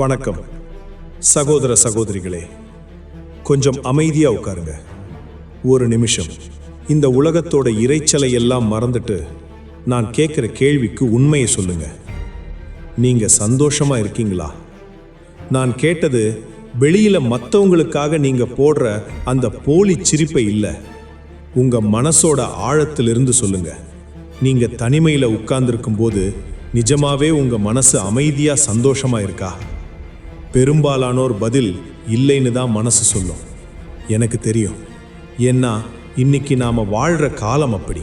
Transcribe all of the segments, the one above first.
வணக்கம் சகோதர சகோதரிகளே, கொஞ்சம் அமைதியா உட்காருங்க. ஒரு நிமிஷம் இந்த உலகத்தோட இரைச்சலை எல்லாம் மறந்துட்டு நான் கேட்குற கேள்விக்கு உண்மையை சொல்லுங்க. நீங்க சந்தோஷமா இருக்கீங்களா? நான் கேட்டது வெளியில மற்றவங்களுக்காக நீங்க போடுற அந்த போலி சிரிப்பை இல்லை, உங்க மனசோட ஆழத்திலிருந்து சொல்லுங்க. நீங்க தனிமையில உட்கார்ந்துருக்கும் போது நிஜமாவே உங்க மனசு அமைதியா சந்தோஷமா இருக்கா? பெரும்பாலானோர் பதில் இல்லைன்னு தான் மனசு சொல்லும். எனக்கு தெரியும். ஏன்னா இன்னைக்கு நாம வாழ்ற காலம் அப்படி.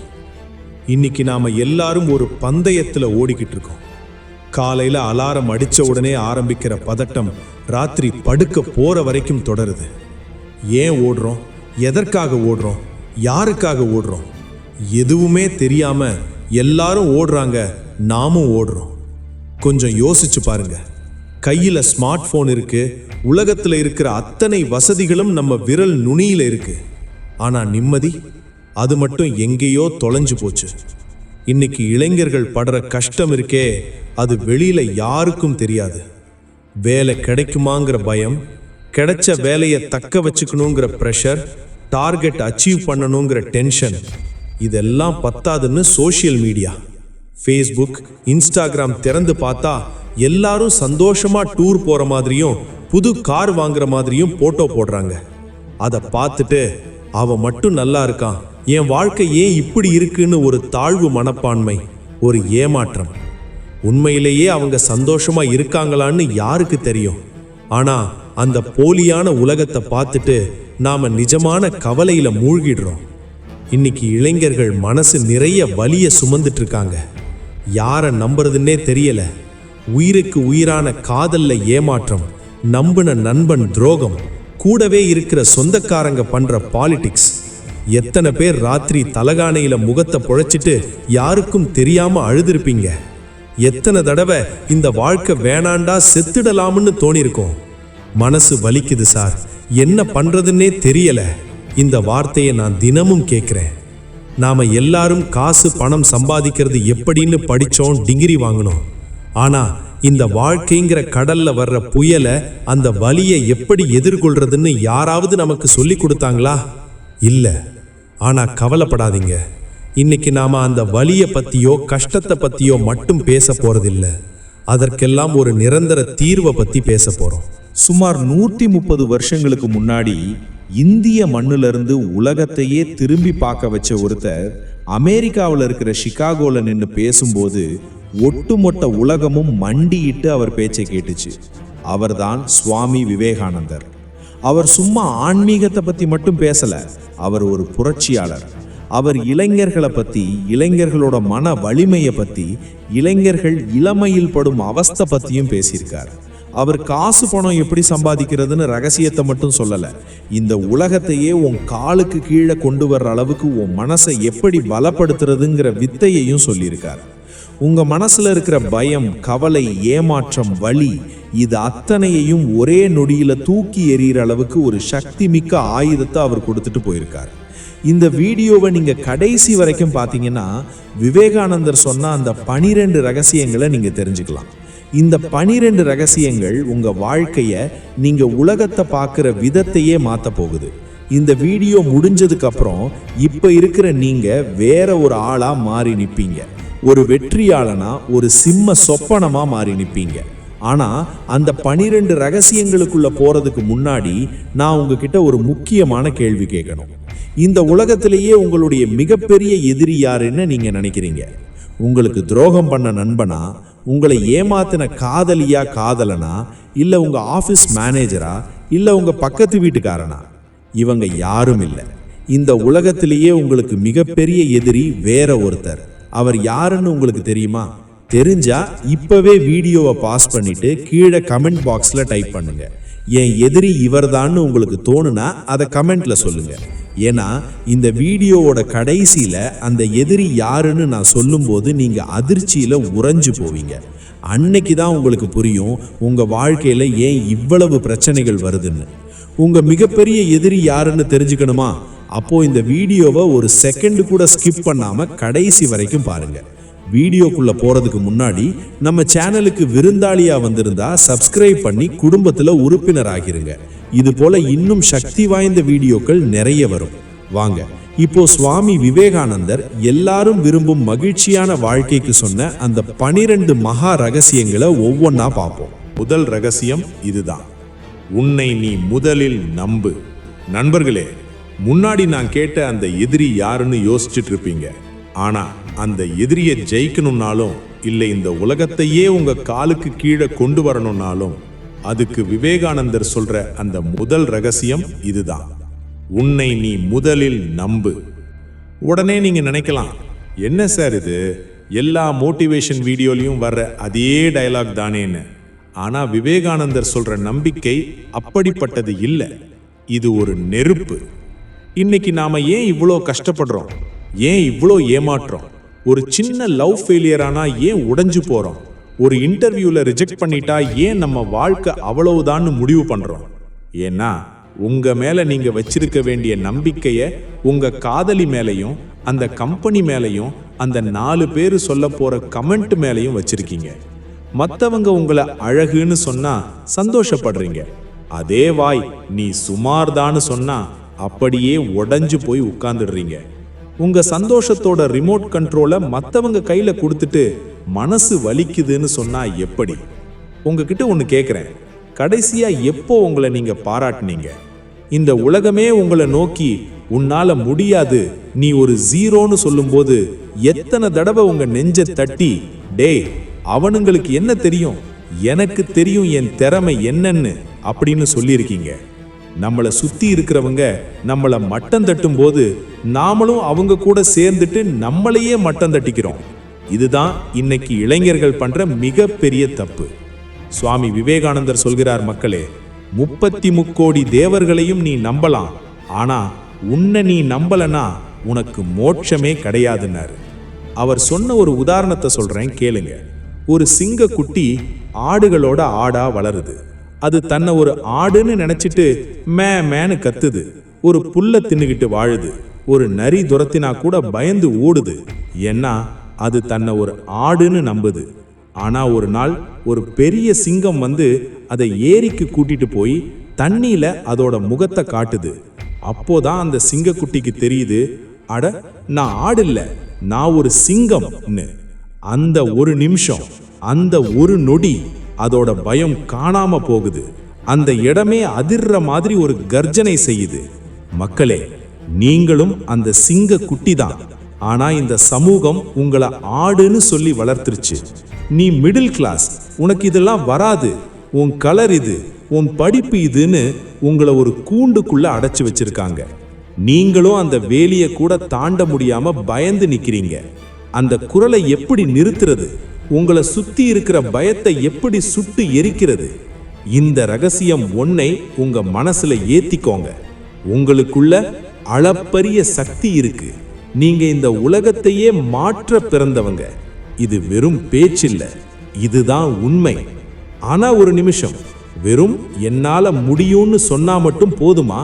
இன்னைக்கு நாம எல்லாரும் ஒரு பந்தயத்துல ஓடிக்கிட்டு இருக்கோம். காலையில அலாரம் அடிச்ச உடனே ஆரம்பிக்கிற பதட்டம் ராத்திரி படுக்க போற வரைக்கும் தொடருது. ஏன் ஓடுறோம்? எதற்காக ஓடுறோம்? யாருக்காக ஓடுறோம்? எதுவுமே தெரியாம எல்லாரும் ஓடுறாங்க, நாமும் ஓடுறோம். கொஞ்சம் யோசிச்சு பாருங்க. கையில ஸ்மார்ட் போன் இருக்கு, உலகத்துல இருக்கிற அத்தனை வசதிகளும் நம்ம விரல் நுனியில இருக்கு. ஆனா நிம்மதி, அது மட்டும் எங்கேயோ தொலைஞ்சு போச்சு. இன்னைக்கு இளைஞர்கள் படுற கஷ்டம் இருக்கே, அது வெளியில யாருக்கும் தெரியாது. வேலை கிடைக்குமாங்கிற பயம், கிடைச்ச வேலையை தக்க வச்சுக்கணுங்கிற ப்ரெஷர், டார்கெட் அச்சீவ் பண்ணணுங்கிற டென்ஷன், இதெல்லாம் பத்தாதுன்னு சோஷியல் மீடியா, ஃபேஸ்புக், இன்ஸ்டாகிராம் திறந்து பார்த்தா எல்லாரும் சந்தோஷமா டூர் போற மாதிரியும் புது கார் வாங்குற மாதிரியும் போட்டோ போடுறாங்க. அதை பார்த்துட்டு அவன் மட்டும் நல்லா இருக்கான், என் வாழ்க்கை ஏன் இப்படி இருக்குன்னு ஒரு தாழ்வு மனப்பான்மை, ஒரு ஏமாற்றம். உண்மையிலேயே அவங்க சந்தோஷமா இருக்காங்களான்னு யாருக்கு தெரியும்? ஆனா அந்த போலியான உலகத்தை பார்த்துட்டு நாம நிஜமான கவலையில மூழ்கிடுறோம். இன்னைக்கு இளைஞர்கள் மனசு நிறைய வலிய சுமந்துட்டு இருக்காங்க. யாரை நம்புறதுன்னே தெரியல. உயிருக்கு உயிரான காதல்ல ஏமாற்றம், நம்பின நண்பன் துரோகம், கூடவே இருக்கிற சொந்தக்காரங்க பண்ற பாலிடிக்ஸ். எத்தனை பேர் ராத்திரி தலகாணையில முகத்தை புழைச்சிட்டு யாருக்கும் தெரியாம அழுதுருப்பீங்க? எத்தனை தடவை இந்த வாழ்க்கை வேணாண்டா செத்துடலாம்னு தோணிருக்கோம். மனசு வலிக்குது சார், என்ன பண்றதுன்னே தெரியல. இந்த வார்த்தையை நான் தினமும் கேட்கிறேன். நாம எல்லாரும் காசு பணம் சம்பாதிக்கிறது எப்படின்னு படிச்சோம், டிகிரி வாங்கணும். ஆனா இந்த வாழ்க்கைங்கிற கடல்ல வர்ற புயலை, அந்த வலியை எப்படி எதிர்கொள்றதுன்னு யாராவது நமக்கு சொல்லி கொடுத்தாங்களா? இல்ல. ஆனா கவலைப்படாதீங்க, இன்னைக்கு நாம அந்த வலியை பத்தியோ கஷ்டத்தை பத்தியோ மட்டும் பேச போறதில்ல. அதற்கெல்லாம் ஒரு நிரந்தர தீர்வை பத்தி பேச போறோம். சுமார் 130 வருஷங்களுக்கு முன்னாடி இந்திய மண்ணிலிருந்து உலகத்தையே திரும்பி பார்க்க வச்ச ஒருத்தர் அமெரிக்காவில் இருக்கிற சிகாகோல நின்று பேசும்போது ஒட்டுமொத்த உலகமும் மண்டியிட்டு அவர் பேச்சை கேட்டுச்சு. அவர்தான் சுவாமி விவேகானந்தர். அவர் சும்மா ஆன்மீகத்தை பத்தி மட்டும் பேசல, அவர் ஒரு புரட்சியாளர். அவர் இளைஞர்களை பத்தி, இளைஞர்களோட மன வலிமையை பத்தி, இளைஞர்கள் இளமையில் படும் அவஸ்தை பத்தியும் பேசியிருக்கார். அவர் காசு பணம் எப்படி சம்பாதிக்கிறதுன்னு ரகசியத்தை மட்டும் சொல்லலை, இந்த உலகத்தையே உன் காலுக்கு கீழே கொண்டு வர்ற அளவுக்கு உன் மனசை எப்படி பலப்படுத்துறதுங்கிற வித்தையையும் சொல்லியிருக்கார். உங்க மனசுல இருக்கிற பயம், கவலை, ஏமாற்றம், வலி, இது அத்தனையையும் ஒரே நொடியில தூக்கி எறிகிற அளவுக்கு ஒரு சக்தி மிக்க ஆயுதத்தை அவர் கொடுத்துட்டு போயிருக்கார். இந்த வீடியோவை நீங்க கடைசி வரைக்கும் பார்த்தீங்கன்னா விவேகானந்தர் சொன்ன அந்த 12 ரகசியங்களை நீங்க தெரிஞ்சுக்கலாம். இந்த 12 ரகசியங்கள் உங்க வாழ்க்கைய, நீங்க உலகத்தை பார்க்குற விதத்தையே மாற்ற போகுது. இந்த வீடியோ முடிஞ்சதுக்கு அப்புறம் இப்ப இருக்கிற நீங்க வேற ஒரு ஆளா மாறி நிற்பீங்க. ஒரு வெற்றியாளனா, ஒரு சிம்ம சொப்பனமா மாறி நிற்பீங்க. ஆனா அந்த 12 ரகசியங்களுக்குள்ள போறதுக்கு முன்னாடி நான் உங்ககிட்ட ஒரு முக்கியமான கேள்வி கேட்கணும். இந்த உலகத்திலேயே உங்களுடைய மிகப்பெரிய எதிரி யாருன்னு நீங்க நினைக்கிறீங்க? உங்களுக்கு துரோகம் பண்ண நண்பனா, உங்களை ஏமாத்தின காதலியா காதலனா, இல்ல உங்க ஆபீஸ் மேனேஜரா, இல்ல உங்க பக்கத்து வீட்டுக்காரனா? இவங்க யாரும் இல்லை. இந்த உலகத்திலேயே உங்களுக்கு மிகப்பெரிய எதிரி வேற ஒருத்தர். அவர் யாருன்னு உங்களுக்கு தெரியுமா? தெரிஞ்சா இப்பவே வீடியோவை பாஸ் பண்ணிட்டு கீழே கமெண்ட் பாக்ஸ்ல டைப் பண்ணுங்க. என் எதிரி இவர்தான்னு உங்களுக்கு தோணுனா அதை கமெண்ட்ல சொல்லுங்க. ஏன்னா இந்த வீடியோவோட கடைசியில அந்த எதிரி யாருன்னு நான் சொல்லும்போது நீங்க அதிர்ச்சியில உறைஞ்சு போவீங்க. அன்னைக்கு தான் உங்களுக்கு புரியும் உங்க வாழ்க்கையில ஏன் இவ்வளவு பிரச்சனைகள் வருதுன்னு. உங்க மிகப்பெரிய எதிரி யாருன்னு தெரிஞ்சுக்கணுமா? அப்போ இந்த வீடியோவை ஒரு செகண்ட் கூட ஸ்கிப் பண்ணாம கடைசி வரைக்கும் பாருங்க. வீடியோக்குள்ள போறதுக்கு முன்னாடி நம்ம சேனலுக்கு விருந்தாளியா வந்திருந்தா சப்ஸ்கிரைப் பண்ணி குடும்பத்துல உறுப்பினர் ஆகிருங்க. இது போல இன்னும் சக்தி வாய்ந்த வீடியோக்கள் நிறைய வரும். வாங்க இப்போ சுவாமி விவேகானந்தர் எல்லாரும் விரும்பும் மகிழ்ச்சியான வாழ்க்கைக்கு சொன்ன அந்த 12 மகா ரகசியங்களை ஒவ்வொன்னா பார்ப்போம். முதல் ரகசியம் இதுதான்: உன்னை நீ முதலில் நம்பு. நண்பர்களே, முன்னாடி நான் கேட்ட அந்த எதிரி யாருன்னு யோசிச்சுட்டு இருப்பீங்க. ஆனா அந்த எதிரியை ஜெயிக்கணும்னாலும் இல்லை இந்த உலகத்தையே உங்க காலுக்கு கீழே கொண்டு வரணும்னாலும் அதுக்கு விவேகானந்தர் சொல்ற அந்த முதல் ரகசியம் இதுதான்: உன்னை நீ முதலில் நம்பு. உடனே நீங்க நினைக்கலாம், என்ன சார் இது, எல்லா மோட்டிவேஷன் வீடியோலையும் வர்ற அதே டயலாக் தானேன்னு. ஆனா விவேகானந்தர் சொல்ற நம்பிக்கை அப்படிப்பட்டது இல்லை. இது ஒரு நெருப்பு. இன்னைக்கு நாம ஏன் இவ்வளோ கஷ்டப்படுறோம், ஏன் இவ்வளோ ஏமாற்றோம், ஒரு சின்ன லவ் ஃபெயிலியர் ஆனா ஏன் உடைஞ்சு போறோம், ஒரு இன்டர்வியூல ரிஜெக்ட் பண்ணிட்டா ஏன் நம்ம வாழ்க்கை அவ்வளவுதான்னு முடிவு பண்றோம்? ஏன்னா உங்க மேல நீங்க வச்சிருக்க வேண்டிய நம்பிக்கைய உங்க காதலி மேலையும் அந்த கம்பெனி மேலையும் அந்த 4 பேர் சொல்ல போற கமெண்ட் மேலையும் வச்சிருக்கீங்க. மத்தவங்க உங்களை அழகுன்னு சொன்னா சந்தோஷப்படுறீங்க. அதே வாய் நீ சுமார்தான்னு சொன்னா அப்படியே உடைஞ்சு போய் உட்கார்ந்துடுறீங்க. உங்க சந்தோஷத்தோட ரிமோட் கண்ட்ரோலை மத்தவங்க கையில கொடுத்துட்டு மனசு வலிக்குதுன்னு சொன்னா எப்படி? உங்ககிட்ட ஒன்று கேட்குறேன், கடைசியா எப்போ உங்களை நீங்க பாராட்டினீங்க? இந்த உலகமே உங்களை நோக்கி உன்னால முடியாது, நீ ஒரு ஜீரோன்னு சொல்லும்போது எத்தனை தடவை உங்க நெஞ்ச தட்டி, டேய் அவனுங்களுக்கு என்ன தெரியும், எனக்கு தெரியும் என் திறமை என்னன்னு அப்படின்னு சொல்லியிருக்கீங்க? நம்மளை சுத்தி இருக்கிறவங்க நம்மளை மட்டம் தட்டும் போது நாமளும் அவங்க கூட சேர்ந்துட்டு நம்மளையே மட்டம் தட்டிக்கிறோம். இதுதான் இன்னைக்கு இளைஞர்கள் பண்ற மிகப்பெரிய தப்பு. சுவாமி விவேகானந்தர் சொல்கிறார், மக்களே, 33 கோடி தேவர்களையும் நீ நம்பலாம், ஆனா உன்னை நீ நம்பலனா உனக்கு மோட்சமே கிடையாதுன்னாரு. அவர் சொன்ன ஒரு உதாரணத்தை சொல்றேன், கேளுங்க. ஒரு சிங்க குட்டி ஆடுகளோட ஆடா வளருது. அது தன்னை ஒரு ஆடுன்னு நினைச்சிட்டு மேன்னு கத்துது. ஒரு புல்ல தின்னுகிட்டு வாழுது. ஒரு நரி துரத்தினா கூட பயந்து ஓடுது. ஏன்னா அது தன்னை ஒரு ஆடுன்னு நம்புது. ஆனா ஒரு நாள் ஒரு பெரிய சிங்கம் வந்து அதை ஏரிக்கு கூட்டிட்டு போய் தண்ணியில அதோட முகத்தை காட்டுது. அப்போதான் அந்த சிங்கக்குட்டிக்கு தெரியுது, அட நான் ஆடு இல்ல, நான் ஒரு சிங்கம்னு. அந்த ஒரு நிமிஷம், அந்த ஒரு நொடி அதோட பயம் காணாம போகுது. அந்த இடமே அதிர்ற மாதிரி ஒரு கர்ஜனை செய்யுது. மக்களே, நீங்களும் அந்த சிங்க குட்டி தான். ஆனா இந்த சமூகம் உங்களை ஆடுன்னு சொல்லி வளர்த்துருச்சு. நீ மிடில் கிளாஸ், உனக்கு இதெல்லாம் வராது, உன் கலர் இது, உன் படிப்பு இதுன்னு உங்களை ஒரு கூண்டுக்குள்ள அடைச்சு வச்சிருக்காங்க. நீங்களும் அந்த வேலியை கூட தாண்ட முடியாம பயந்து நிக்கிறீங்க. அந்த குரலை எப்படி நிறுத்துறது? உங்களை சுத்தி இருக்கிற பயத்தை எப்படி சுட்டு எரிக்கிறது? இந்த ரகசியம் ஒன்றை உங்க மனசுல ஏத்திக்கோங்க. உங்களுக்குள்ள அளப்பரிய சக்தி இருக்கு. நீங்க இந்த உலகத்தையே மாற்ற பிறந்தவங்க. இது வெறும் பேச்சில்ல, இதுதான் உண்மை. ஆனா ஒரு நிமிஷம், வெறும் என்னால முடியும்னு சொன்னா மட்டும் போதுமா?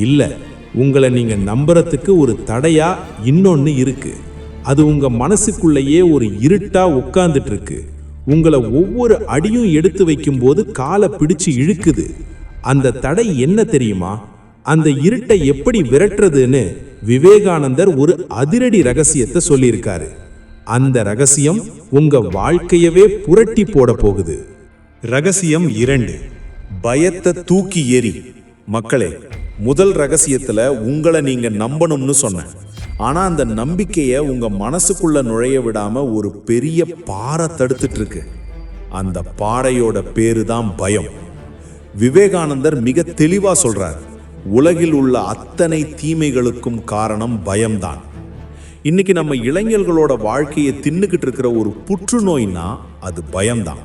இல்ல, உங்களை நீங்க நம்புறதுக்கு ஒரு தடையா இன்னொன்னு இருக்கு. அது உங்க மனசுக்குள்ளேயே ஒரு இருட்டா உட்கார்ந்துட்டு இருக்கு. உங்களை ஒவ்வொரு அடியும் எடுத்து வைக்கும் போது காலை பிடிச்சு இழுக்குது. அந்த தடை என்ன தெரியுமா? அந்த இருட்டை எப்படி விரட்டுறதுன்னு விவேகானந்தர் ஒரு அதிரடி ரகசியத்தை சொல்லியிருக்காரு. அந்த ரகசியம் உங்க வாழ்க்கையவே புரட்டி போட போகுது. ரகசியம் 2: பயத்தை தூக்கி எறி. மக்களே, முதல் ரகசியத்துல உங்களை நீங்க நம்பணும்னு சொன்னேன். ஆனா அந்த நம்பிக்கையை உங்க மனசுக்குள்ள நுழைய விடாம ஒரு பெரிய பாறை தடுத்துட்டு இருக்கு. அந்த பாறையோட பேரு தான் பயம். விவேகானந்தர் மிக தெளிவா சொல்றார், உலகில் உள்ள அத்தனை தீமைகளுக்கும் காரணம் பயம்தான். இன்னைக்கு நம்ம இளைஞர்களோட வாழ்க்கையை தின்னுக்கிட்டு இருக்கிற ஒரு புற்றுநோய்னா அது பயம்தான்.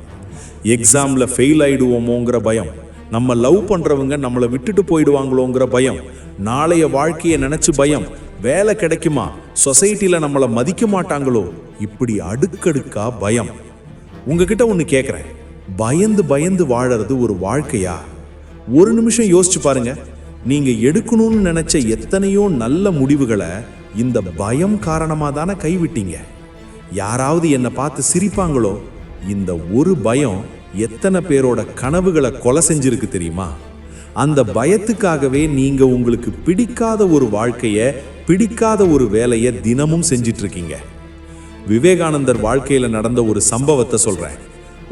எக்ஸாம்ல ஃபெயில் ஆயிடுவோமோங்கிற பயம், நம்ம லவ் பண்றவங்க நம்மளை விட்டுட்டு போயிடுவாங்களோங்கிற பயம், நாளைய வாழ்க்கையை நினைச்சு பயம், வேலை கிடைக்குமா, சொசைட்டில நம்மளை மதிக்க மாட்டாங்களோ, இப்படி அடுக்கடுக்கா பயம். உங்ககிட்ட ஒன்று கேட்குறேன், பயந்து பயந்து வாழறது ஒரு வாழ்க்கையா? ஒரு நிமிஷம் யோசிச்சு பாருங்க. நீங்க எடுக்கணும்னு நினைச்ச எத்தனையோ நல்ல முடிவுகளை இந்த பயம் காரணமாக தானே கைவிட்டீங்க. யாராவது என்னை பார்த்து சிரிப்பாங்களோ? இந்த ஒரு பயம் எத்தனை பேரோட கனவுகளை கொலை செஞ்சிருக்கு தெரியுமா? அந்த பயத்துக்காகவே நீங்க உங்களுக்கு பிடிக்காத ஒரு வாழ்க்கைய, பிடிக்காத ஒரு வேலையை தினமும் செஞ்சிட்டு இருக்கீங்க. விவேகானந்தர் வாழ்க்கையில நடந்த ஒரு சம்பவத்தை சொல்றேன்.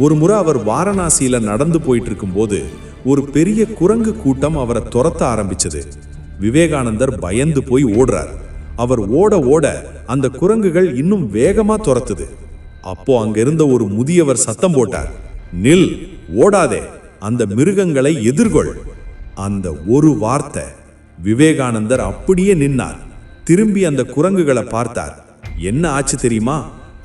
ஒரு முறை அவர் வாரணாசியில நடந்து போயிட்டு இருக்கும்போது ஒரு பெரிய குரங்கு கூட்டம் அவரை துரத்த ஆரம்பிச்சது. விவேகானந்தர் பயந்து போய் ஓடுறார். அவர் ஓட ஓட அந்த குரங்குகள் இன்னும் வேகமா துரத்துது. அப்போ அங்கிருந்த ஒரு முதியவர் சத்தம் போட்டார், நில், ஓடாதே, அந்த மிருகங்களை எதிர்கொள். அந்த ஒரு வார்த்தை. விவேகானந்தர் அப்படியே நின்னார். திரும்பி அந்த குரங்குகளை பார்த்தார். என்ன ஆச்சு தெரியுமா?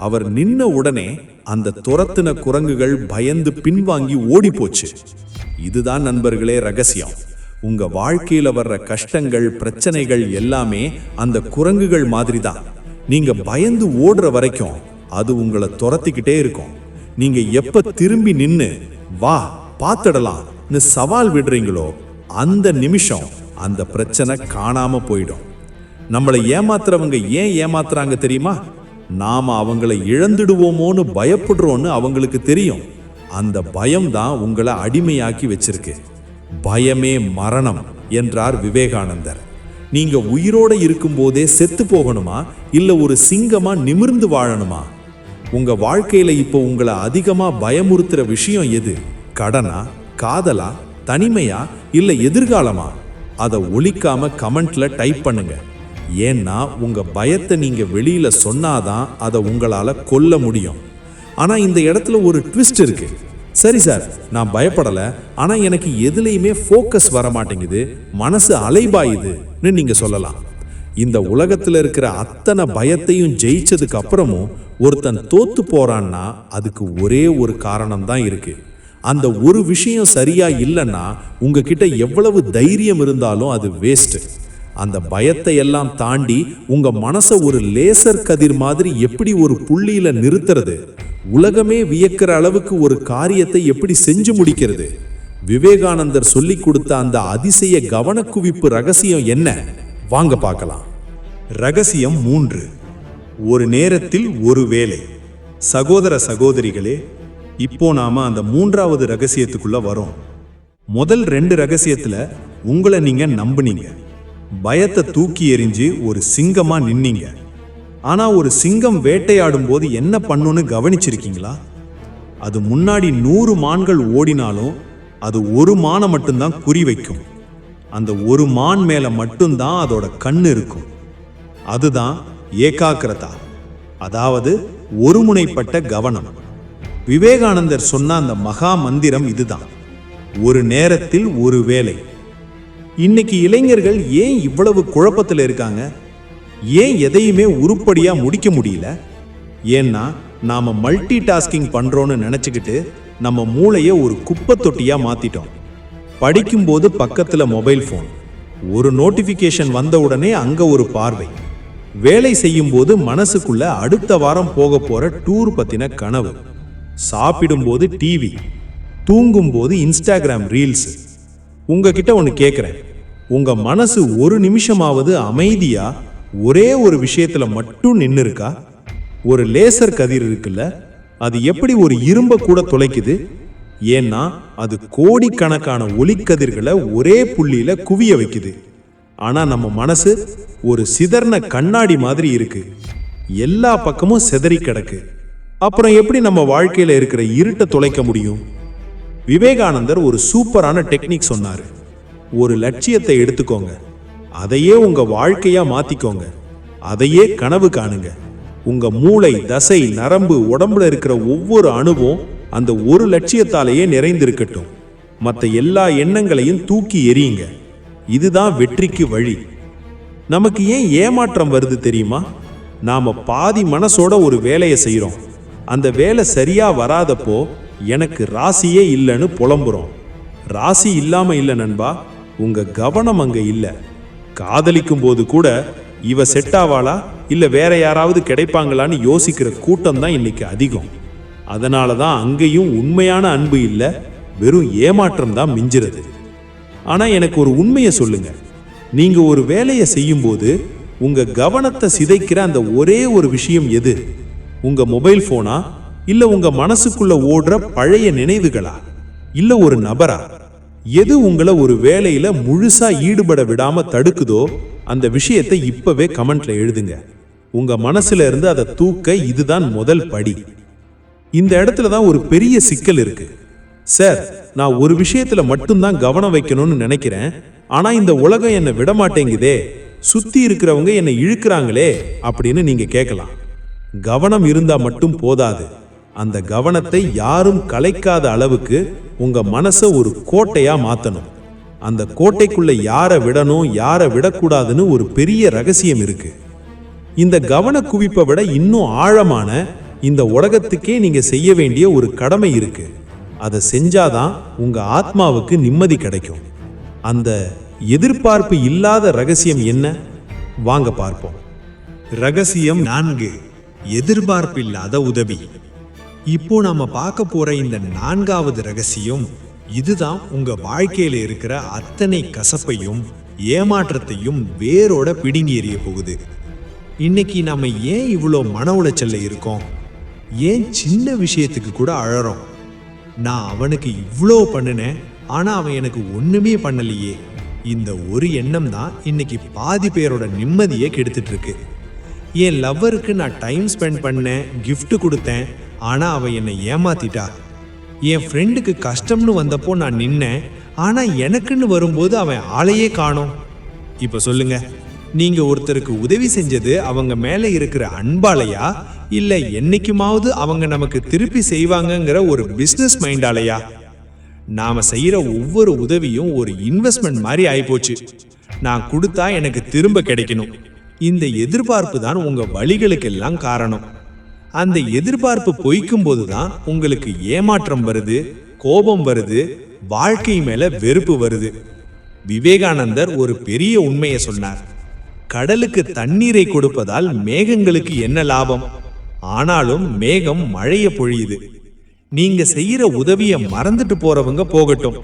அவர் நின்ன உடனே அந்த துரத்தின குரங்குகள் பயந்து பின்வாங்கி ஓடி போச்சு. இதுதான் நண்பர்களே ரகசியம். உங்க வாழ்க்கையில வர்ற கஷ்டங்கள், பிரச்சனைகள் எல்லாமே அந்த குரங்குகள் மாதிரி தான். நீங்க பயந்து ஓடுற வரைக்கும் அது உங்களை துரத்திக்கிட்டே இருக்கும். நீங்க எப்ப திரும்பி நின்னு வா பார்த்துடலாம்னு சவால் விடுறீங்களோ அந்த நிமிஷம் அந்த பிரச்சனை காணாம போயிடும். நம்மளை ஏமாத்துறவங்க ஏன் ஏமாத்துறாங்க தெரியுமா? நாம அவங்களை இழந்துடுவோமோன்னு பயப்படுறோன்னு அவங்களுக்கு தெரியும். அந்த பயம்தான் உங்களை அடிமையாக்கி வச்சிருக்கு. பயமே மரணம் என்றார் விவேகானந்தர். நீங்க உயிரோட இருக்கும்போதே செத்து போகணுமா, இல்ல ஒரு சிங்கமா நிமிர்ந்து வாழணுமா? உங்க வாழ்க்கையில இப்போ உங்களை அதிகமா பயமுறுத்துற விஷயம் எது? கடனா, காதலா, தனிமையா, இல்ல எதிர்காலமா? அதை ஒலிக்காம கமெண்ட்ல டைப் பண்ணுங்க. ஏன்னா உங்க பயத்தை நீங்க வெளியில சொன்னாதான் அதை உங்களால கொல்ல முடியும். ஆனா இந்த இடத்துல ஒரு ட்விஸ்ட் இருக்கு. சரி சார், நான் பயப்படல, ஆனா எனக்கு எதுலையுமே ஃபோக்கஸ் வர மாட்டேங்குது, மனசு அலைபாயுதுன்னு நீங்க சொல்லலாம். இந்த உலகத்துல இருக்கிற அத்தனை பயத்தையும் ஜெயிச்சதுக்கு அப்புறமும் ஒருத்தன் தோத்து போறான்னா அதுக்கு ஒரே ஒரு காரணம் தான் இருக்கு. அந்த ஒரு விஷயம் சரியா இல்லைன்னா உங்ககிட்ட எவ்வளவு தைரியம் இருந்தாலும் அது வேஸ்ட். அந்த பயத்தை எல்லாம் தாண்டி உங்க மனசை ஒரு லேசர் கதிர் மாதிரி எப்படி ஒரு புள்ளியில நிறுத்துறது, உலகமே வியக்கிற அளவுக்கு ஒரு காரியத்தை எப்படி செஞ்சு முடிக்கிறது? விவேகானந்தர் சொல்லி கொடுத்த அந்த அதிசய கவனக்குவிப்பு ரகசியம் என்ன? வாங்க பார்க்கலாம். ரகசியம் 3. ஒரு நேரத்தில் ஒரு வேலை. சகோதர சகோதரிகளே, இப்போ நாம அந்த 3வது ரகசியத்துக்குள்ள வரோம். முதல் 2 ரகசியத்துல உங்களை நீங்க நம்புனீங்க, பயத்தை தூக்கி எறிஞ்சு ஒரு சிங்கமா நின்னீங்க. ஆனா ஒரு சிங்கம் வேட்டையாடும் போது என்ன பண்ணுன்னு கவனிச்சிருக்கீங்களா? அது முன்னாடி 100 மான்கள் ஓடினாலும் அது ஒரு மானை மட்டும்தான் குறி வைக்கும். அந்த ஒரு மான் மேல மட்டும்தான் அதோட கண்ணு இருக்கும். அதுதான் ஏகாக்கிரதா, அதாவது ஒருமுனைப்பட்ட கவனம். விவேகானந்தர் சொன்ன அந்த மகா மந்திரம் இதுதான், ஒரு நேரத்தில் ஒரு வேலை. இன்னைக்கு இளைஞர்கள் ஏன் இவ்வளவு குழப்பத்தில் இருக்காங்க? ஏன் எதையுமே உருப்படியா முடிக்க முடியல? ஏன்னா நாம மல்டி டாஸ்கிங் பண்றோம்னு நினைச்சுக்கிட்டு நம்ம மூளையை ஒரு குப்பை தொட்டியா மாத்திட்டோம். படிக்கும்போது பக்கத்துல மொபைல் போன், ஒரு நோட்டிபிகேஷன் வந்த உடனே அங்க ஒரு பார்வை. வேலை செய்யும் போது மனசுக்குள்ள அடுத்த வாரம் போக போற டூர் பத்தின கனவு. சாப்பிடும்போது டிவி, தூங்கும்போது இன்ஸ்டாகிராம் ரீல்ஸ். உங்ககிட்ட ஒன்று கேட்குறேன், உங்க மனசு ஒரு நிமிஷமாவது அமைதியா ஒரே ஒரு விஷயத்துல மட்டும் நின்று இருக்கா? ஒரு லேசர் கதிர் இருக்குல்ல, அது எப்படி ஒரு இரும்பை கூட துளைக்குது? ஏன்னா அது கோடிக்கணக்கான ஒளிக்கதிர்களை ஒரே புள்ளியில குவிய வைக்குது. ஆனா நம்ம மனசு ஒரு சிதறன கண்ணாடி மாதிரி இருக்கு, எல்லா பக்கமும் சிதறி கிடக்கு. அப்புறம் எப்படி நம்ம வாழ்க்கையில இருக்கிற இருட்டை துளைக்க முடியும்? விவேகானந்தர் ஒரு சூப்பரான டெக்னிக் சொன்னாரு. ஒரு லட்சியத்தை எடுத்துக்கோங்க, அதையே உங்க வாழ்க்கையா மாத்திக்கோங்க, அதையே கனவு காணுங்க. உங்க மூளை, தசை, நரம்பு, உடம்புல இருக்கிற ஒவ்வொரு அணுவும் அந்த ஒரு லட்சியத்தாலேயே நிறைந்திருக்கட்டும். மற்ற எல்லா எண்ணங்களையும் தூக்கி எறியுங்க. இதுதான் வெற்றிக்கு வழி. நமக்கு ஏன் ஏமாற்றம் வருது தெரியுமா? நாம பாதி மனசோட ஒரு வேலையை செய்யறோம், அந்த வேலை சரியா வராதப்போ எனக்கு ராசியே இல்லைன்னு புலம்புறோம். ராசி இல்லாம இல்லை நண்பா, உங்க கவனம் அங்க இல்லை. காதலிக்கும் போது கூட இவ செட் ஆவாளா இல்ல வேற யாராவது கிடைப்பாங்களான்னு யோசிக்கிற கூட்டம் தான் இன்னைக்கு அதிகம். அதனால தான் அங்கேயும் உண்மையான அன்பு இல்லை, வெறும் ஏமாற்றம் தான் மிஞ்சிறது. ஆனா எனக்கு ஒரு உண்மையை சொல்லுங்க, நீங்க ஒரு வேலையை செய்யும் போது உங்க கவனத்தை சிதைக்கிற அந்த ஒரே ஒரு விஷயம் எது? உங்க மொபைல் போனா, இல்ல உங்க மனசுக்குள்ள ஓடுற பழைய நினைவுகளா, இல்ல ஒரு நபரா? எது உங்களை ஒரு வேலையில முழுசா ஈடுபட விடாம தடுக்குதோ அந்த விஷயத்தை இப்பவே கமெண்ட்ல எழுதுங்க. உங்க மனசுல இருந்து அதை தூக்க இதுதான் முதல் படி. இந்த இடத்துல தான் ஒரு பெரிய சிக்கல் இருக்கு. சார், நான் ஒரு விஷயத்துல மட்டும்தான் கவனம் வைக்கணும்னு நினைக்கிறேன், ஆனா இந்த உலகம் என்னை விட மாட்டேங்குதே, சுத்தி இருக்கிறவங்க என்னை இழுக்கிறாங்களே அப்படின்னு நீங்க கேட்கலாம். கவனம் இருந்தா மட்டும் போதாது. அந்த கவனத்தை யாரும் கலைக்காத அளவுக்கு உங்க மனசை ஒரு கோட்டையா மாத்தணும். அந்த கோட்டைக்குள்ள யாரை விடணும், யாரை விடக்கூடாதுன்னு ஒரு பெரிய ரகசியம் இருக்கு. இந்த கவன குவிப்பை விட இன்னும் ஆழமான இந்த உலகத்துக்கே நீங்க செய்ய வேண்டிய ஒரு கடமை இருக்கு. அதை செஞ்சாதான் உங்க ஆத்மாவுக்கு நிம்மதி கிடைக்கும். அந்த எதிர்பார்ப்பு இல்லாத ரகசியம் என்ன? வாங்க பார்ப்போம். ரகசியம் 4, எதிர்பார்ப்பு இல்லாத உதவி. இப்போ நாம பார்க்க போற இந்த 4வது ரகசியம், இதுதான் உங்க வாழ்க்கையில இருக்கிற அத்தனை கசப்பையும் ஏமாற்றத்தையும் வேரோட பிடுங்கி எறிய போகுது. இன்னைக்கு நாம ஏன் இவ்வளோ மன உளைச்சல்ல இருக்கோம்? ஏன் சின்ன விஷயத்துக்கு கூட அழறோம்? நான் அவனுக்கு இவ்வளோ பண்ணினேன், ஆனா அவன் எனக்கு ஒண்ணுமே பண்ணலையே. இந்த ஒரு எண்ணம் தான் இன்னைக்கு பாதி பேரோட நிம்மதியை கெடுத்துட்டு இருக்கு. என் லவ்வருக்கு நான் டைம் ஸ்பெண்ட் பண்ணேன், gift கொடுத்தேன், ஆனா அவன் என்னை ஏமாத்திட்டா. என் ஃப்ரெண்டுக்கு கஷ்டம்னு வந்தப்போ நான் நின்னேன், ஆனா எனக்குன்னு வரும்போது அவன் ஆளையே காணோம். இப்ப சொல்லுங்க, நீங்க ஒருத்தருக்கு உதவி செஞ்சது அவங்க மேல இருக்கிற அன்பாலையா, இல்ல என்னைக்குமாவது அவங்க நமக்கு திருப்பி செய்வாங்கங்கிற ஒரு பிசினஸ் மைண்டாலையா? நாம செய்யற ஒவ்வொரு உதவியும் ஒரு இன்வெஸ்ட்மெண்ட் மாதிரி ஆயிப்போச்சு. நான் கொடுத்தா எனக்கு திரும்ப கிடைக்கணும். இந்த எதிர்பார்ப்பு தான் உங்க வலிகளுக்கெல்லாம் காரணம். அந்த எதிர்பார்ப்பு பொய்க்கும் போதுதான் உங்களுக்கு ஏமாற்றம் வருது, கோபம் வருது, வாழ்க்கை மேல வெறுப்பு வருது. விவேகானந்தர் ஒரு பெரிய உண்மையை சொன்னார். கடலுக்கு தண்ணீரை கொடுப்பதால் மேகங்களுக்கு என்ன லாபம்? ஆனாலும் மேகம் மழையை பொழியுது. நீங்க செய்யற உதவியை மறந்துட்டு போறவங்க போகட்டும்,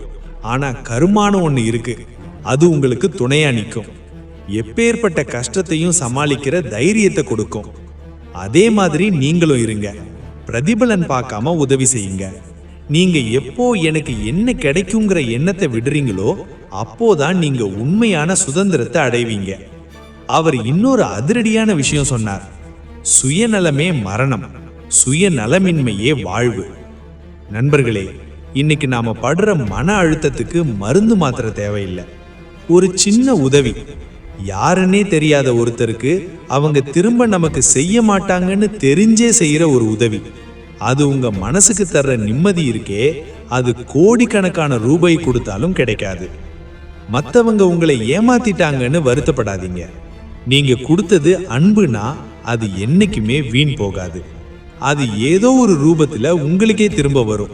ஆனா கருமான ஒண்ணு இருக்கு, அது உங்களுக்கு துணையா நிற்கும். எப்பேற்பட்ட கஷ்டத்தையும் சமாளிக்கிற தைரியத்தை கொடுக்கும். அதே மாதிரி நீங்களும் இருங்க. பிரதிபலன் பார்க்காம உதவி செய்யுங்க. நீங்க எப்போ எனக்கு என்ன கிடைக்குங்கிற எண்ணத்தை விடுறீங்களோ அப்போதான் நீங்க உண்மையான சுதந்திரத்தை அடைவீங்க. அவர் இன்னொரு அதிரடியான விஷயம் சொன்னார். சுயநலமே மரணம், சுயநலமின்மையே வாழ்வு. நண்பர்களே, இன்னைக்கு நாம படுற மன அழுத்தத்துக்கு மருந்து மாத்திர தேவையில்லை. ஒரு சின்ன உதவி, யாருன்னே தெரியாத ஒருத்தருக்கு அவங்க திரும்ப நமக்கு செய்ய மாட்டாங்கன்னு தெரிஞ்சே செய்யற ஒரு உதவி, அது உங்க மனசுக்கு தர்ற நிம்மதி இருக்கே, அது கோடிக்கணக்கான ரூபாய் கொடுத்தாலும் கிடைக்காது. மற்றவங்க உங்களை ஏமாத்திட்டாங்கன்னு வருத்தப்படாதீங்க. நீங்க கொடுத்தது அன்புனா அது என்னைக்குமே வீண் போகாது. அது ஏதோ ஒரு ரூபத்துல உங்களுக்கே திரும்ப வரும்.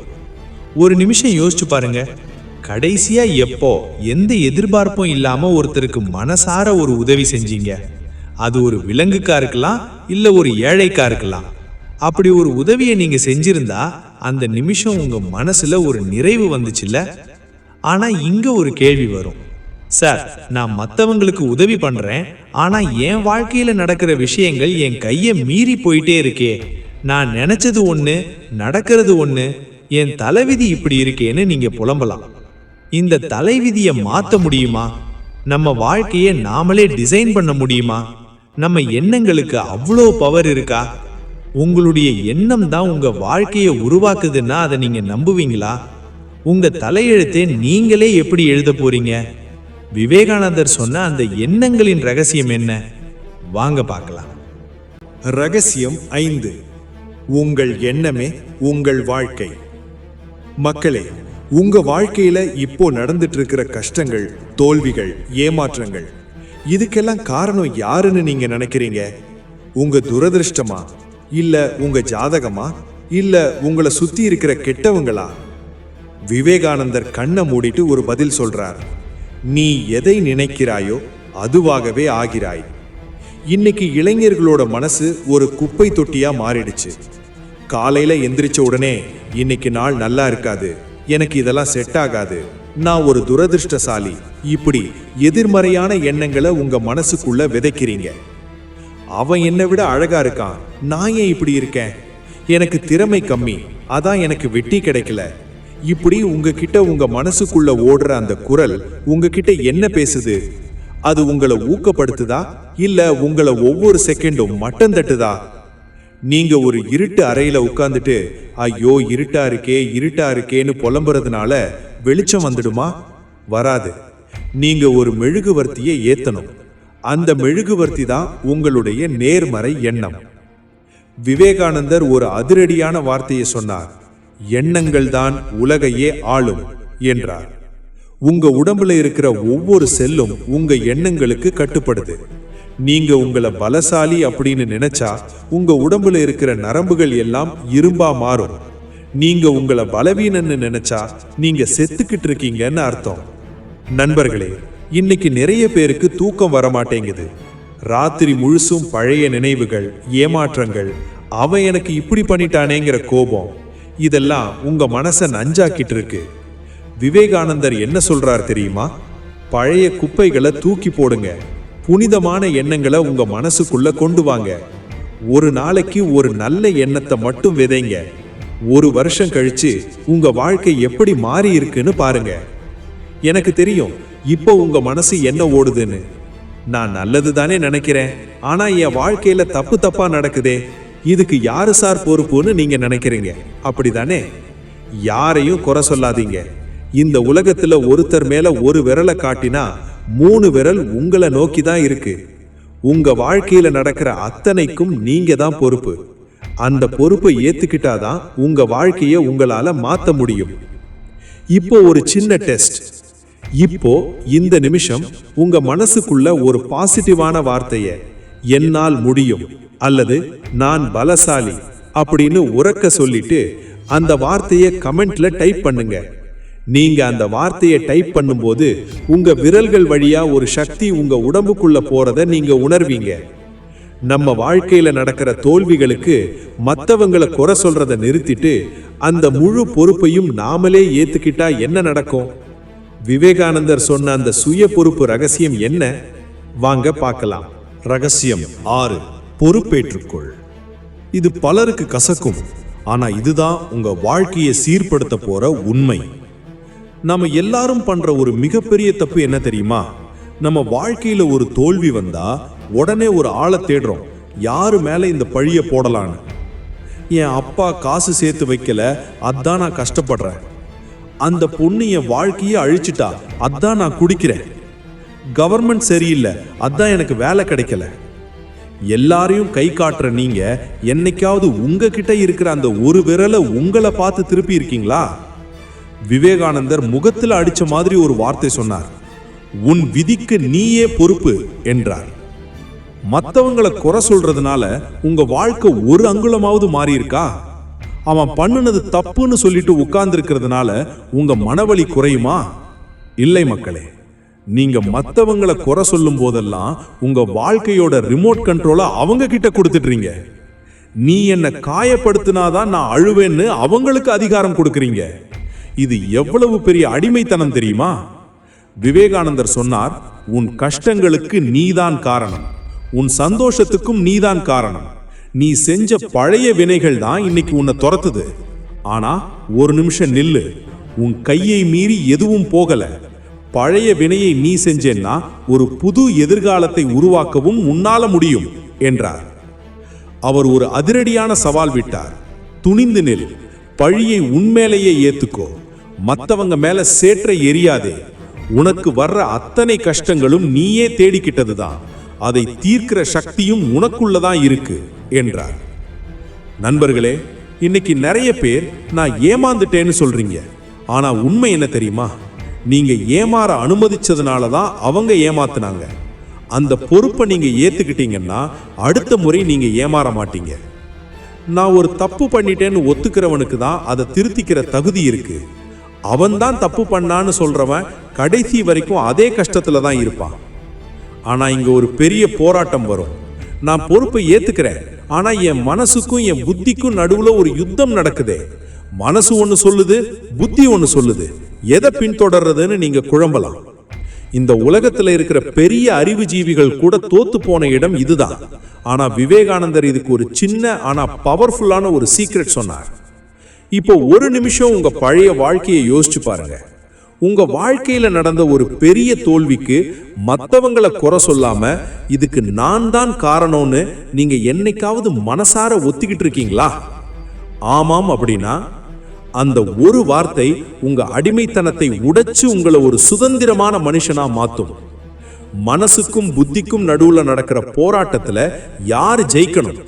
ஒரு நிமிஷம் யோசிச்சு பாருங்க. கடைசியா எப்போ எந்த எதிர்பார்ப்பும் இல்லாம ஒருத்தருக்கு மனசார ஒரு உதவி செஞ்சீங்க? அது ஒரு விலங்குக்கா இருக்கலாம், இல்ல ஒரு ஏழைக்கா இருக்கலாம். அப்படி ஒரு உதவியை நீங்க செஞ்சிருந்தா அந்த நிமிஷம் உங்க மனசுல ஒரு நிறைவு வந்துச்சுல்ல? ஆனா இங்க ஒரு கேள்வி வரும். சார், நான் மற்றவங்களுக்கு உதவி பண்றேன், ஆனா என் வாழ்க்கையில நடக்கிற விஷயங்கள் என் கையை மீறி போயிட்டே இருக்கே. நான் நினைச்சது ஒண்ணு, நடக்கிறது ஒண்ணு, என் தலைவிதி இப்படி இருக்கேன்னு நீங்க புலம்பலாம். இந்த தலைவிதியை மாற்ற முடியுமா? நம்ம வாழ்க்கையை நாமளே டிசைன் பண்ண முடியுமா? நம்ம எண்ணங்களுக்கு அவ்வளோ பவர் இருக்கா? உங்களுடைய எண்ணம் தான் உங்க வாழ்க்கையை உருவாக்குதுன்னா அதை நீங்க நம்புவீங்களா? உங்க தலையெழுத்தை நீங்களே எப்படி எழுத போறீங்க? விவேகானந்தர் சொன்ன அந்த எண்ணங்களின் ரகசியம் என்ன? வாங்க பார்க்கலாம். ரகசியம் 5, உங்கள் எண்ணமே உங்கள் வாழ்க்கை. மக்களே, உங்க வாழ்க்கையில இப்போ நடந்துட்டு இருக்கிற கஷ்டங்கள், தோல்விகள், ஏமாற்றங்கள், இதுக்கெல்லாம் காரணம் யாருன்னு நீங்க நினைக்கிறீங்க? உங்க துரதிருஷ்டமா, இல்ல உங்க ஜாதகமா, இல்ல உங்களை சுத்தி இருக்கிற கெட்டவங்களா? விவேகானந்தர் கண்ணை மூடிட்டு ஒரு பதில் சொல்றார். நீ எதை நினைக்கிறாயோ அதுவாகவே ஆகிறாய். இன்னைக்கு இளைஞர்களோட மனசு ஒரு குப்பை தொட்டியா மாறிடுச்சு. காலையில எந்திரிச்ச உடனே இன்னைக்கு நாள் நல்லா இருக்காது, எனக்கு இதெல்லாம் செட் ஆகாது, நான் ஒரு துரதிருஷ்டசாலி, இப்படி எதிர்மறையான எண்ணங்களை உங்க மனசுக்குள்ள விதைக்கிறீங்க. அவன் என்னை விட அழகா இருக்கான், நான் ஏன் இப்படி இருக்கேன், எனக்கு திறமை கம்மி, அதான் எனக்கு வெட்டி கிடைக்கல. இப்படி உங்ககிட்ட உங்க மனசுக்குள்ள ஓடுற அந்த குரல் உங்ககிட்ட என்ன பேசுது? அது உங்களை ஊக்கப்படுத்துதா இல்ல உங்களை ஒவ்வொரு செகண்டும் மட்டம் தட்டுதா? நீங்க ஒரு இருட்டு அறையில உட்கார்ந்துட்டு ஐயோ இருட்டா இருக்கேன்னு புலம்புறதுனால வெளிச்சம் வந்துடுமா? வராது. நீங்க ஒரு மெழுகுவர்த்தியை ஏத்தணும். அந்த மெழுகுவர்த்தி தான் உங்களுடைய நேர்மறை எண்ணம். விவேகானந்தர் ஒரு அதிரடியான வார்த்தையை சொன்னார். எண்ணங்கள் தான் உலகையே ஆளும் என்றார். உங்க உடம்புல இருக்கிற ஒவ்வொரு செல்லும் உங்க எண்ணங்களுக்கு கட்டுப்படுது. நீங்க உங்களை பலசாலி அப்படின்னு நினைச்சா உங்க உடம்புல இருக்கிற நரம்புகள் எல்லாம் இரும்பா மாறும். நீங்க உங்களை பலவீனன்னு நினைச்சா நீங்க செத்துக்கிட்டு இருக்கீங்கன்னு அர்த்தம். நண்பர்களே, இன்னைக்கு நிறைய பேருக்கு தூக்கம் வரமாட்டேங்குது. ராத்திரி முழுசும் பழைய நினைவுகள், ஏமாற்றங்கள், அவன் எனக்கு இப்படி பண்ணிட்டானேங்கிற கோபம், இதெல்லாம் உங்க மனசை நஞ்சாக்கிட்டு இருக்கு. விவேகானந்தர் என்ன சொல்றார் தெரியுமா? பழைய குப்பைகளை தூக்கி போடுங்க, புனிதமான எண்ணங்களை உங்க மனசுக்குள்ள கொண்டு வாங்க. ஒரு நாளைக்கு ஒரு நல்ல எண்ணத்தை மட்டும் விதைங்க. ஒரு வருஷம் கழிச்சு உங்க வாழ்க்கை எப்படி மாறி இருக்குன்னு பாருங்க. எனக்கு தெரியும் இப்போ உங்க மனசு என்ன ஓடுதுன்னு. நான் நல்லது தானே நினைக்கிறேன், ஆனா என் வாழ்க்கையில தப்பா நடக்குதே, இதுக்கு யாரு சார் பொறுப்புன்னு நீங்க நினைக்கிறீங்க, அப்படிதானே? யாரையும் குறை சொல்லாதீங்க. இந்த உலகத்துல ஒருத்தர் மேல ஒரு விரலை காட்டினா 3 விரல் உங்களை நோக்கி தான் இருக்கு. உங்க வாழ்க்கையில நடக்கிற அத்தனைக்கும் நீங்க தான் பொறுப்பு. அந்த பொறுப்பை ஏத்துக்கிட்டாதான் உங்க வாழ்க்கையை உங்களால மாத்த முடியும். இப்போ ஒரு சின்ன டெஸ்ட். இப்போ இந்த நிமிஷம் உங்க மனசுக்குள்ள ஒரு பாசிட்டிவான வார்த்தையை, என்னால் முடியும் அல்லது நான் பலசாலி அப்படின்னு உரக்க சொல்லிட்டு அந்த வார்த்தையை கமெண்ட்ல டைப் பண்ணுங்க. நீங்க அந்த வார்த்தையை டைப் பண்ணும்போது உங்க விரல்கள் வழியா ஒரு சக்தி உங்க உடம்புக்குள்ள போறத நீங்க உணர்வீங்க. நம்ம வாழ்க்கையில நடக்கிற தோல்விகளுக்கு மத்தவங்களை குறை சொல்றதை நிறுத்திட்டு அந்த முழு பொறுப்பையும் நாமளே ஏத்துக்கிட்டா என்ன நடக்கும்? விவேகானந்தர் சொன்ன அந்த சுய பொறுப்பு ரகசியம் என்ன? வாங்க பார்க்கலாம். ரகசியம் 6. பொறுப்பேற்றுக்கொள். இது பலருக்கு கசக்கும், ஆனா இதுதான் உங்க வாழ்க்கையை சீர்படுத்த போற உண்மை. நம்ம எல்லாரும் பண்ற ஒரு மிகப்பெரிய தப்பு என்ன தெரியுமா? நம்ம வாழ்க்கையில ஒரு தோல்வி வந்தா உடனே ஒரு ஆளை தேடுறோம், யாரு மேல இந்த பழிய போடலான்னு. என் அப்பா காசு சேர்த்து வைக்கல, அதான் நான் கஷ்டப்படுறேன். அந்த பொண்ணு என் வாழ்க்கையை அழிச்சிட்டா, அதான் நான் குடிக்கிறேன். கவர்மெண்ட் சரியில்லை, அதான் எனக்கு வேலை கிடைக்கல. எல்லாரையும் கை காட்டுற நீங்க என்னைக்காவது உங்ககிட்ட இருக்கிற அந்த ஒரு விரலை உங்களை பார்த்து திருப்பி இருக்கீங்களா? விவேகானந்தர் முகத்தில் அடிச்ச மாதிரி ஒரு வார்த்தை சொன்னார். உன் விதிக்கு நீயே பொறுப்பு என்றார். மற்றவங்களை குறை சொல்றதுனால உங்க வாழ்க்கை ஒரு அங்குலமாவது மாறி இருக்கா? அவன் பண்ணுனது தப்புன்னு சொல்லிட்டு உட்கார்ந்து இருக்கிறதுனால உங்க மனவலி குறையுமா? இல்லை மக்களே. நீங்க மற்றவங்களை குறை சொல்லும் போதெல்லாம் உங்க வாழ்க்கையோட ரிமோட் கண்ட்ரோலை அவங்க கிட்ட கொடுத்துடுறீங்க. நீ என்னை காயப்படுத்தினாதான் நான் அழுவேன்னு அவங்களுக்கு அதிகாரம் கொடுக்குறீங்க. இது எவ்வளவு பெரிய அடிமைத்தனம் தெரியுமா? விவேகானந்தர் சொன்னார், உன் கஷ்டங்களுக்கு நீதான் காரணம், உன் சந்தோஷத்துக்கும் நீதான் காரணம். நீ செஞ்ச பழைய வினைகள் தான் இன்னைக்கு உன்னை துரத்துது. ஆனா ஒரு நிமிஷம் நில்லு, உன் கையை மீறி எதுவும் போகல. பழைய வினையை நீ செஞ்சேன்னா ஒரு புது எதிர்காலத்தை உருவாக்கவும் உன்னால முடியும் என்றார். அவர் ஒரு அதிரடியான சவால் விட்டார். துணிந்து நில், பழியை உன்மேலேயே ஏத்துக்கோ, மத்தவங்க மேல சேற்றை எரியாதே. உனக்கு வர்ற அத்தனை கஷ்டங்களும் நீயே தேடிக்கிட்டதுதான், அதை தீர்க்கிற சக்தியும் உனக்குள்ளதான் இருக்கு என்றார். நண்பர்களே, இன்னைக்கு நிறைய பேர் நான் ஏமாந்துட்டேன்னு சொல்றீங்க. ஆனா உண்மை என்ன தெரியுமா? நீங்க ஏமாற அனுமதிச்சதுனால தான் அவங்க ஏமாத்துனாங்க. அந்த பொறுப்பை நீங்க ஏத்துக்கிட்டீங்கன்னா அடுத்த முறை நீங்க ஏமாற மாட்டீங்க. நான் ஒரு தப்பு பண்ணிட்டேன்னு ஒத்துக்கிறவனுக்கு தான் அதை திருத்திக்கிற தகுதி இருக்கு. அவன் தான் தப்பு பண்ணான்னு சொல்றவன் கடைசி வரைக்கும் அதே கஷ்டத்துல தான் இருப்பான். ஆனா இங்க ஒரு பெரிய போராட்டம் வரும். நான் பொறுப்பை ஏத்துக்கிறேன், ஆனா என் மனசுக்கும் என் புத்திக்கும் நடுவுல ஒரு யுத்தம் நடக்குதே. மனசு ஒண்ணு சொல்லுது, புத்தி ஒண்ணு சொல்லுது. எதை பின்தொடர்றதுன்னு நீங்க குழம்பலாம். இந்த உலகத்துல இருக்கிற பெரிய அறிவு ஜீவிகள் கூட தோத்து போன இடம் இதுதான். ஆனா விவேகானந்தர் இதுக்கு ஒரு சின்ன ஆனா பவர்ஃபுல்லான ஒரு சீக்ரெட் சொன்னார். இப்போ ஒரு நிமிஷம் உங்க பழைய வாழ்க்கையை யோசிச்சு பாருங்க. உங்க வாழ்க்கையில நடந்த ஒரு பெரிய தோல்விக்கு மத்தவங்களை குறை சொல்லாம இதுக்கு நான் தான் காரணம்னு நீங்க என்னைக்காவது மனசார ஒத்திக்கிட்டு இருக்கீங்களா? ஆமாம் அப்படின்னா அந்த ஒரு வார்த்தை உங்க அடிமைத்தனத்தை உடைச்சு உங்களை ஒரு சுதந்திரமான மனுஷனா மாத்தும். மனசுக்கும் புத்திக்கும் நடுவுல நடக்கிற போராட்டத்துல யார் ஜெயிக்கணும்,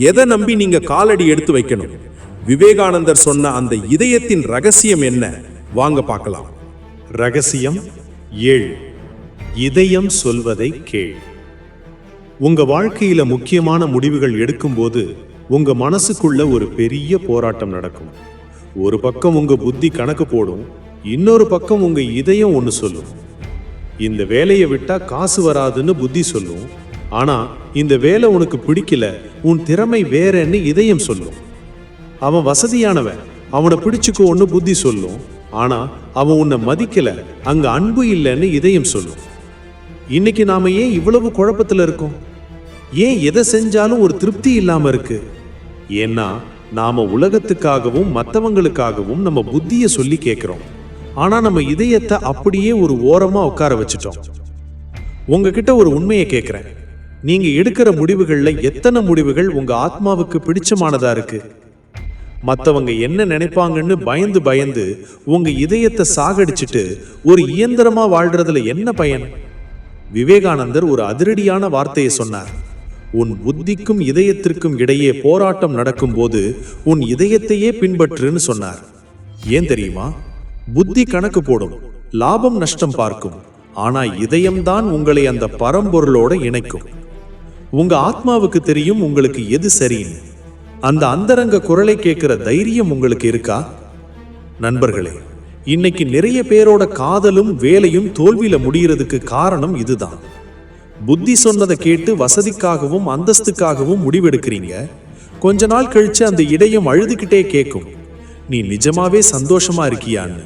எதை நம்பி நீங்க காலடி எடுத்து வைக்கணும்? விவேகானந்தர் சொன்ன அந்த இதயத்தின் ரகசியம் என்ன? வாங்க பார்க்கலாம். ரகசியம் 7. இதயம் சொல்வதை கேள். உங்க வாழ்க்கையில முக்கியமான முடிவுகள் எடுக்கும்போது உங்க மனசுக்குள்ள ஒரு பெரிய போராட்டம் நடக்கும். ஒரு பக்கம் உங்க புத்தி கணக்கு போடும், இன்னொரு பக்கம் உங்க இதயம் ஒன்னு சொல்லும். இந்த வேலையை விட்டா காசு வராதுன்னு புத்தி சொல்லும், ஆனா இந்த வேலை உனக்கு பிடிக்கல, உன் திறமை வேறன்னு இதயம் சொல்லும். அவன் வசதியானவன், அவனை பிடிச்சுக்கோன்னு புத்தி சொல்லும், ஆனா அவன் உன்னை மதிக்கல, அங்க அன்பு இல்லைன்னு இதயம் சொல்லும். இன்னைக்கு நாம ஏன் இவ்வளவு குழப்பத்துல இருக்கோம்? ஏன் எதை செஞ்சாலும் ஒரு திருப்தி இல்லாம இருக்கு? ஏன்னா நாம உலகத்துக்காகவும் மற்றவங்களுக்காகவும் நம்ம புத்தியை சொல்லி கேட்கிறோம், ஆனா நம்ம இதயத்தை அப்படியே ஒரு ஓரமா உட்கார வச்சுட்டோம். உங்ககிட்ட ஒரு உண்மையை கேட்கிறேன், நீங்க எடுக்கிற முடிவுகள்ல எத்தனை முடிவுகள் உங்க ஆத்மாவுக்கு பிடிச்சமானதா இருக்கு? மற்றவங்க என்ன நினைப்பாங்கன்னு பயந்து பயந்து உங்க இதயத்தை சாகடிச்சுட்டு ஒரு இயந்திரமா வாழ்றதுல என்ன பயன்? விவேகானந்தர் ஒரு அதிரடியான வார்த்தையை சொன்னார். உன் புத்திக்கும் இதயத்திற்கும் இடையே போராட்டம் நடக்கும் போது உன் இதயத்தையே பின்பற்றுன்னு சொன்னார். ஏன் தெரியுமா? புத்தி கணக்கு போடும், லாபம் நஷ்டம் பார்க்கும், ஆனா இதயம்தான் உங்களை அந்த பரம்பொருளோட இணைக்கும். உங்க ஆத்மாவுக்கு தெரியும் உங்களுக்கு எது சரின்னு. அந்த அந்தரங்க குரலை கேட்கிற தைரியம் உங்களுக்கு இருக்கா? நண்பர்களே, இன்னைக்கு நிறைய பேரோட காதலும் வேலையும் தோல்வியில முடியறதுக்கு காரணம் இதுதான். புத்தி சொன்னதை கேட்டு வசதிக்காகவும் அந்தஸ்துக்காகவும் முடிவெடுக்கிறீங்க. கொஞ்ச நாள் கழிச்சு அந்த இதயம் அழுதுகிட்டே கேட்கும், நீ நிஜமாவே சந்தோஷமா இருக்கியான்னு.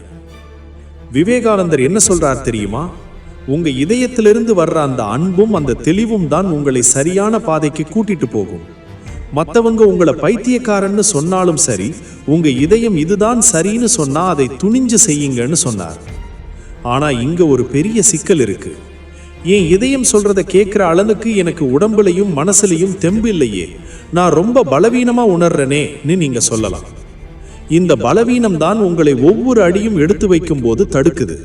விவேகானந்தர் என்ன சொல்றார் தெரியுமா? உங்க இதயத்திலிருந்து வர்ற அந்த அன்பும் அந்த தெளிவும் தான் உங்களை சரியான பாதைக்கு கூட்டிட்டு போகும். மற்றவங்க உங்களை பைத்தியக்காரன்னு சொன்னாலும் சரி, உங்க இதயம் இதுதான் சரின்னு சொன்னா அதை துணிஞ்சு செய்யுங்கன்னு சொன்னார். ஆனா இங்க ஒரு பெரிய சிக்கல் இருக்கு. என் இதயம் சொல்றதை கேட்கிற அளவுக்கு எனக்கு உடம்புலையும் மனசுலையும் தெம்பு இல்லையே, நான் ரொம்ப பலவீனமா உணர்றேனேன்னு நீங்க சொல்லலாம். இந்த பலவீனம் தான் உங்களை ஒவ்வொரு அடியும் எடுத்து வைக்கும் போது தடுக்குது.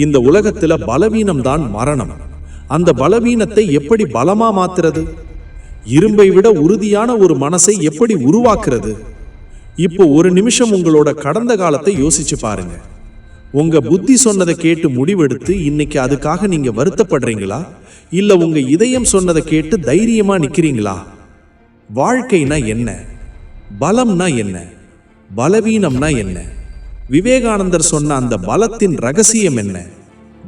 இந்த உலகத்துல பலவீனம் தான் மரணம். அந்த பலவீனத்தை எப்படி பலமா மாத்துறது? இரும்பை விட உறுதியான ஒரு மனசை எப்படி உருவாக்குறது? இப்போ ஒரு நிமிஷம் உங்களோட கடந்த காலத்தை யோசிச்சு பாருங்க. உங்க புத்தி சொன்னதை கேட்டு முடிவெடுத்து இன்னைக்கு அதுக்காக நீங்க வருத்தப்படுறீங்களா, இல்ல உங்க இதயம் சொன்னதை கேட்டு தைரியமா நிக்கிறீங்களா? வாழ்க்கைனா என்ன? பலம்னா என்ன? பலவீனம்னா என்ன? விவேகானந்தர் சொன்ன அந்த பலத்தின் ரகசியம் என்ன?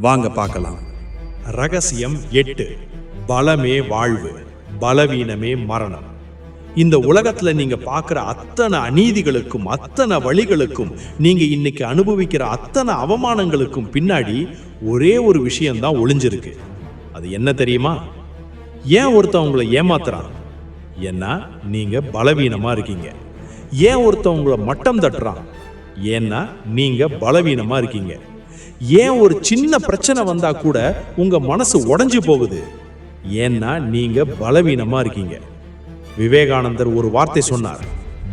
வாங்க பார்க்கலாம். ரகசியம் 8. பலமே வாழ்வு, பலவீனமே மரணம். இந்த உலகத்துல நீங்க பார்க்கிற அத்தனை அநீதிகளுக்கும் அத்தனை வழிகளுக்கும் நீங்க இன்னைக்கு அனுபவிக்கிற அத்தனை அவமானங்களுக்கும் பின்னாடி ஒரே ஒரு விஷயம்தான் ஒளிஞ்சிருக்கு. அது என்ன தெரியுமா? ஏன் ஒருத்தன் உங்களை ஏமாத்துறான்? ஏன்னா நீங்க பலவீனமா இருக்கீங்க. ஏன் ஒருத்தன் உங்களை மட்டம் தட்டுறான்? ஏன்னா நீங்க பலவீனமா இருக்கீங்க. ஏன் ஒரு சின்ன பிரச்சனை வந்தா கூட உங்க மனசு உடைஞ்சு போகுது? ஏன்னா நீங்க பலவீனமா இருக்கீங்க. விவேகானந்தர் ஒரு வார்த்தை சொன்னார்,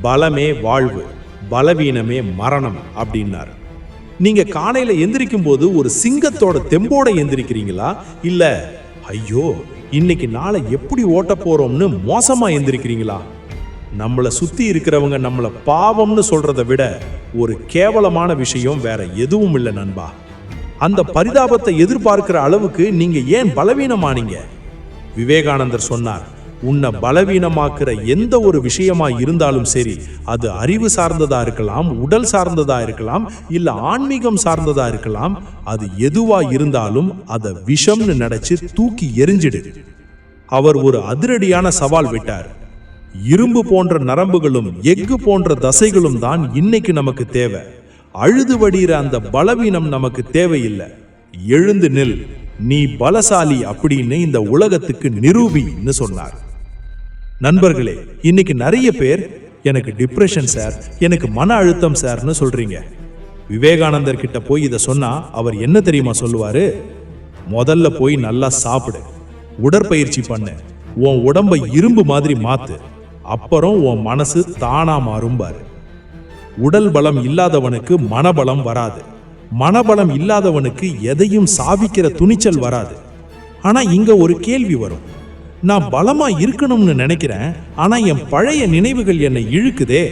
பலமே வாழ்வு, பலவீனமே மரணம் அப்படின்னார். நீங்க காலையில எந்திரிக்கும் போது ஒரு சிங்கத்தோட தெம்போட எந்திரிக்கிறீங்களா, இல்ல ஐயோ இன்னைக்கு நாளை எப்படி ஓட்ட போறோம்னு மோசமா எந்திரிக்கிறீங்களா? நம்மளை சுத்தி இருக்கிறவங்க நம்மளை பாவம்னு சொல்றதை விட ஒரு கேவலமான விஷயம் வேற எதுவும் இல்லை நண்பா. அந்த பரிதாபத்தை எதிர்பார்க்கிற அளவுக்கு நீங்க ஏன் பலவீனமானீங்க? விவேகானந்தர் சொன்னார், உன்னை பலவீனமாக்குற எந்த ஒரு விஷயமா இருந்தாலும் சரி, அது அறிவு சார்ந்ததா இருக்கலாம், உடல் சார்ந்ததா இருக்கலாம், இல்ல ஆன்மீகம் சார்ந்ததா இருக்கலாம், அது எதுவா இருந்தாலும் அதை விஷம்னு நினைச்சு தூக்கி எரிஞ்சிடு. அவர் ஒரு அதிரடியான சவால் விட்டார். இரும்பு போன்ற நரம்புகளும் எஃகு போன்ற தசைகளும் தான் இன்னைக்கு நமக்கு தேவை. அழுது வடிகிற அந்த பலவீனம் நமக்கு தேவையில்லை. எழுந்து நில், நீ பலசாலி அப்படின்னு இந்த உலகத்துக்கு நிரூபின்னு சொன்னார். நண்பர்களே, இன்னைக்கு நிறைய பேர் எனக்கு டிப்ரெஷன் சார், எனக்கு மன அழுத்தம் சார்னு சொல்றீங்க. விவேகானந்தர் கிட்ட போய் இதை சொன்னா அவர் என்ன தெரியுமா சொல்லுவாரு? முதல்ல போய் நல்லா சாப்பிடு, உடற்பயிற்சி பண்ணு, உன் உடம்பை இரும்பு மாதிரி மாத்து, அப்புறம் உன் மனசு தானா மாறும்பாரு. உடல் பலம் இல்லாதவனுக்கு மனபலம் வராது, மனபலம் இல்லாதவனுக்கு எதையும் சாதிக்கிற துணிச்சல் வராது. ஆனா இங்க ஒரு கேள்வி வரும். நான் பலமா இருக்கணும்னு நினைக்கிறேன், ஆனா என் பழைய நினைவுகள் என்னை இழுக்குதே.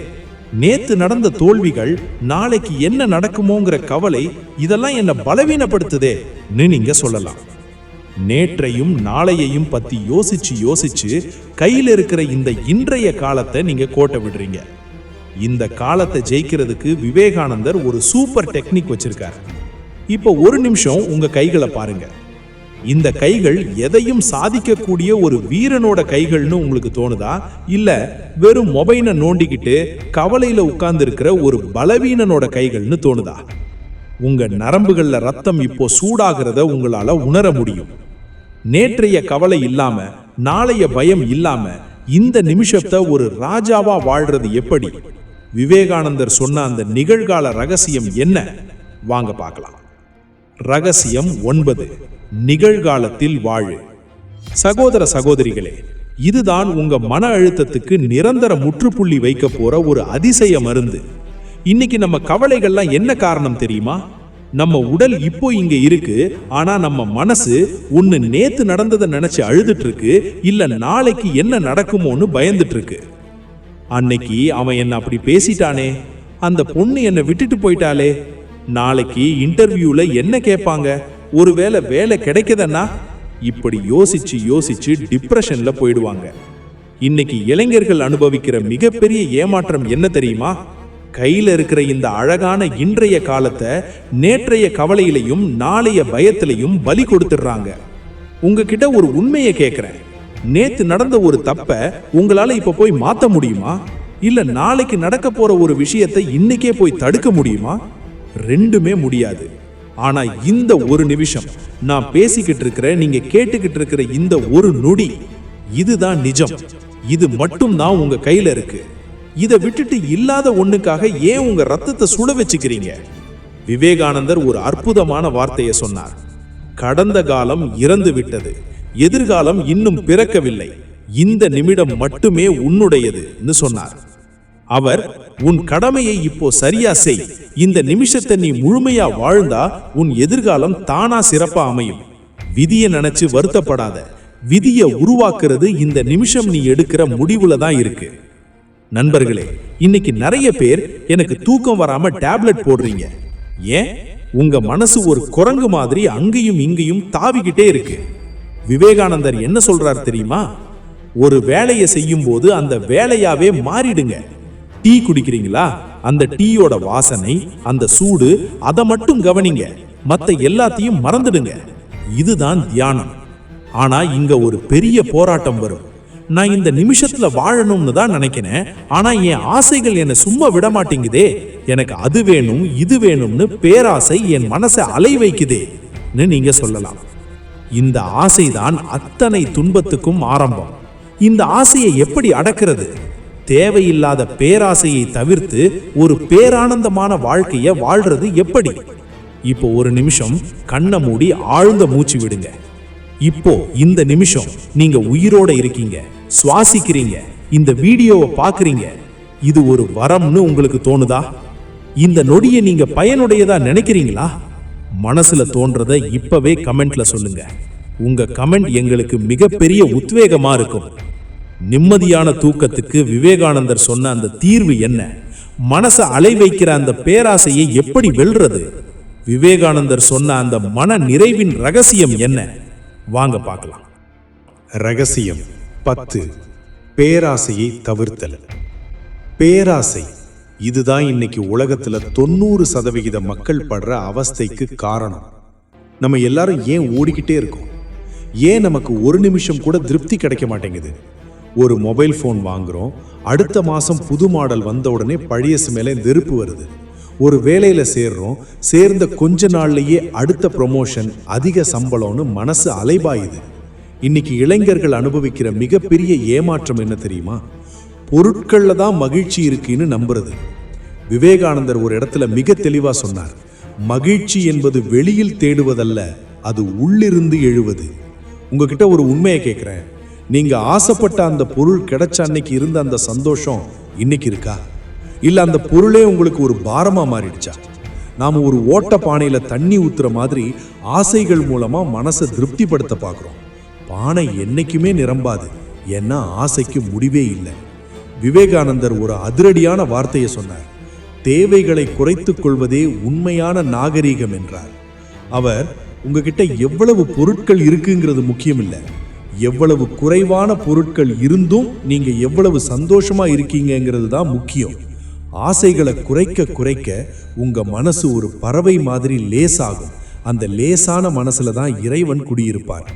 நேத்து நடந்த தோல்விகள், நாளைக்கு என்ன நடக்குமோங்கிற கவலை, இதெல்லாம் என்ன பலவீனப்படுத்துதே நீங்க சொல்லலாம். நேற்றையும் நாளையையும் பத்தி யோசிச்சு யோசிச்சு கையில் இருக்கிற இந்த இன்றைய காலத்தை நீங்க கோட்டை விடுறீங்க. இந்த காலத்தை ஜெயிக்கிறதுக்கு விவேகானந்தர் ஒரு சூப்பர் டெக்னிக் வச்சிருக்காரு. இப்போ ஒரு நிமிஷம் உங்க கைகளை பாருங்க. இந்த கைகள் எதையும் சாதிக்கக்கூடிய ஒரு வீரனோட கைகள்னு உங்களுக்கு தோணுதா, இல்ல வெறும் மொபைலை நோண்டிக்கிட்டு கவலையில உட்கார்ந்து இருக்கிற ஒரு பலவீனனோட கைகள்னு தோணுதா? உங்க நரம்புகள்ல ரத்தம் இப்போ சூடாகிறத உங்களால உணர முடியும். நேற்றைய கவலை இல்லாம, நாளைய பயம் இல்லாம இந்த நிமிஷத்தை ஒரு ராஜாவா வாழ்றது எப்படி? விவேகானந்தர் சொன்ன அந்த நிகழ்கால ரகசியம் என்ன? வாங்க பார்க்கலாம். ரகசியம் 9, நிகழ்காலத்தில் வாழு. சகோதர சகோதரிகளே, இதுதான் உங்க மன அழுத்தத்துக்கு நிரந்தர முற்றுப்புள்ளி வைக்க போற ஒரு அதிசய மருந்து. இன்னைக்கு நம்ம கவலைகள்லாம் என்ன காரணம் தெரியுமா? நம்ம உடல் இப்போ இங்க இருக்கு, ஆனா நம்ம மனசு ஒன்னு நேத்து நடந்ததை நினைச்சு அழுதுட்டு இருக்கு, இல்ல நாளைக்கு என்ன நடக்குமோன்னு பயந்துட்டு இருக்கு. அன்னைக்கு அவன் என்ன அப்படி பேசிட்டானே, அந்த பொண்ணு என்னை விட்டுட்டு போயிட்டாலே, நாளைக்கு இன்டர்வியூல என்ன கேட்பாங்க, ஒருவேளை வேலை கிடைக்குதுன்னா, இப்படி யோசிச்சு யோசிச்சு டிப்ரெஷன்ல போயிடுவாங்க. இன்னைக்கு இளைஞர்கள் அனுபவிக்கிற மிகப்பெரிய ஏமாற்றம் என்ன தெரியுமா? கையில இருக்கிற இந்த அழகான இன்றைய காலத்தை நேற்றைய கவலையிலையும் நாளைய பயத்திலையும் பலி கொடுத்துடுறாங்க. உங்ககிட்ட ஒரு உண்மையை கேட்கிறேன். நேத்து நடந்த ஒரு தப்ப உங்களால இப்ப போய் மாத்த முடியுமா? இல்ல நாளைக்கு நடக்க போற ஒரு விஷயத்தை இன்னைக்கே போய் தடுக்க முடியுமா? ரெண்டுமே முடியாது. ஆனா இந்த ஒரு நிமிஷம் நான் பேசிக்கிட்டு இருக்கிற, நீங்க கேட்டுக்கிட்டு இருக்கிற இந்த ஒரு நொடி, இதுதான் நிஜம். இது மட்டும் தான் உங்க கையில இருக்கு. இதை விட்டுட்டு இல்லாத ஒண்ணுக்காக ஏன் உங்க ரத்தத்தை சுட வச்சுக்கிறீங்க? விவேகானந்தர் ஒரு அற்புதமான வார்த்தையை சொன்னார். கடந்த காலம் இறந்து விட்டது, எதிர்காலம் இன்னும் பிறக்கவில்லை, இந்த நிமிடம் மட்டுமே உன்னுடையதுன்னு சொன்னார். அவர், உன் கடமையை இப்போ சரியா செய், இந்த நிமிஷத்தை நீ முழுமையா வாழ்ந்தா உன் எதிர்காலம் தானா சிறப்பா அமையும். விதியை நினைச்சு வருத்தப்படாத, விதியை உருவாக்குறது இந்த நிமிஷம் நீ எடுக்கிற முடிவுல தான் இருக்கு. நண்பர்களே, இன்னைக்கு நிறைய பேர் எனக்கு தூக்கம் வராம டேப்லெட் போடுறீங்க. ஏன்? உங்க மனசு ஒரு குரங்கு மாதிரி அங்கேயும் இங்கேயும் தாவிக்கிட்டே இருக்கு. விவேகானந்தர் என்ன சொல்றார் தெரியுமா? ஒரு வேலையை செய்யும் போது அந்த வேலையாவே மாறிடுங்க. டீ குடிக்கிறீங்களா? அந்த டீயோட வாசனை, அந்த சூடு, அதை மட்டும் கவனிங்க, மத்த எல்லாத்தையும் மறந்துடுங்க. இதுதான் தியானம். ஆனா இங்க ஒரு பெரிய போராட்டம் வரும். நான் இந்த நிமிஷத்துல வாழணும்னு தான் நினைக்கிறேன், ஆனா என் ஆசைகள் என்னை சும்மா விட மாட்டேங்குதே. எனக்கு அது வேணும் இது வேணும்னு பேராசை என் மனசை அலை வைக்குதேன்னு நீங்க சொல்லலாம். இந்த ஆசைதான் அத்தனை துன்பத்துக்கும் ஆரம்பம். இந்த ஆசையை எப்படி அடக்கிறது? தேவையில்லாத பேராசையை தவிர்த்து ஒரு பேரானந்தமான வாழ்க்கைய வாழ்றது எப்படி? இப்போ ஒரு நிமிஷம் கண்ணை மூடி ஆழ்ந்த மூச்சு விடுங்க. இப்போ இந்த நிமிஷம் நீங்க உயிரோட இருக்கீங்க, சுவாசிக்கிறீங்க, இந்த வீடியோவை பாக்குறீங்க. இது ஒரு வரம்னு உங்களுக்கு தோணுதா? இந்த நொடியை நீங்க பயனுடையதா நினைக்கிறீங்களா? மனசுல தோன்றதை இப்பவே கமெண்ட்ல சொல்லுங்க. உங்க கமெண்ட் எங்களுக்கு மிகப்பெரிய உத்வேகமா இருக்கும். நிம்மதியான தூக்கத்துக்கு விவேகானந்தர் சொன்ன அந்த தீர்வு என்ன? மனசை அலை வைக்கிற அந்த பேராசையை எப்படி வெல்றது? விவேகானந்தர் சொன்ன அந்த மன நிறைவின் ரகசியம் என்ன? வாங்க பார்க்கலாம். ரகசியம் 10, பேராசையை தவிர்த்தல். பேராசை, இதுதான் இன்னைக்கு உலகத்துல 90% மக்கள் படுற அவஸ்தைக்கு காரணம். நம்ம எல்லாரும் ஏன் ஓடிக்கிட்டே இருக்கோம்? ஏன் நமக்கு ஒரு நிமிஷம் கூட திருப்தி கிடைக்க மாட்டேங்குது? ஒரு மொபைல் ஃபோன் வாங்குறோம், அடுத்த மாசம் புது மாடல் வந்த உடனே பழையசு மேலே வெறுப்பு வருது. ஒரு வேலையில சேர்றோம், சேர்ந்த கொஞ்ச நாள்லயே அடுத்த ப்ரொமோஷன், அதிக சம்பளம்னு மனசு அலைபாயுது. இன்னைக்கு இளைஞர்கள் அனுபவிக்கிற மிகப்பெரிய ஏமாற்றம் என்ன தெரியுமா? பொருட்கள்ல தான் மகிழ்ச்சி இருக்குன்னு நம்புறது. விவேகானந்தர் ஒரு இடத்துல மிக தெளிவா சொன்னார், மகிழ்ச்சி என்பது வெளியில் தேடுவதல்ல, அது உள்ளிருந்து எழுவது. உங்ககிட்ட ஒரு உண்மையை கேட்கிறேன், நீங்க ஆசைப்பட்ட அந்த பொருள் கிடைச்ச அன்னைக்கு இருந்த அந்த சந்தோஷம் இன்னைக்கு இருக்கா? இல்ல அந்த பொருளே உங்களுக்கு ஒரு பாரமா மாறிடுச்சா? நாம ஒரு ஓட்ட பானையில தண்ணி ஊத்துற மாதிரி ஆசைகள் மூலமா மனசை திருப்திப்படுத்த பார்க்கிறோம். பானை என்னைக்குமே நிரம்பாது, ஏன்னா ஆசைக்கு முடிவே இல்லை. விவேகானந்தர் ஒரு அதிரடியான வார்த்தையை சொன்னார், தேவைகளை குறைத்துக் கொள்வதே உண்மையான நாகரீகம் என்றார். அவர் உங்ககிட்ட எவ்வளவு பொருட்கள் இருக்குங்கிறது முக்கியம் இல்லை, எவ்வளவு குறைவான பொருட்கள் இருந்தும் நீங்க எவ்வளவு சந்தோஷமா இருக்கீங்கிறது தான் முக்கியம். ஆசைகளை குறைக்க குறைக்க உங்க மனசு ஒரு பறவை மாதிரி லேசாகும். அந்த லேசான மனசுல தான் இறைவன் குடியிருப்பார்.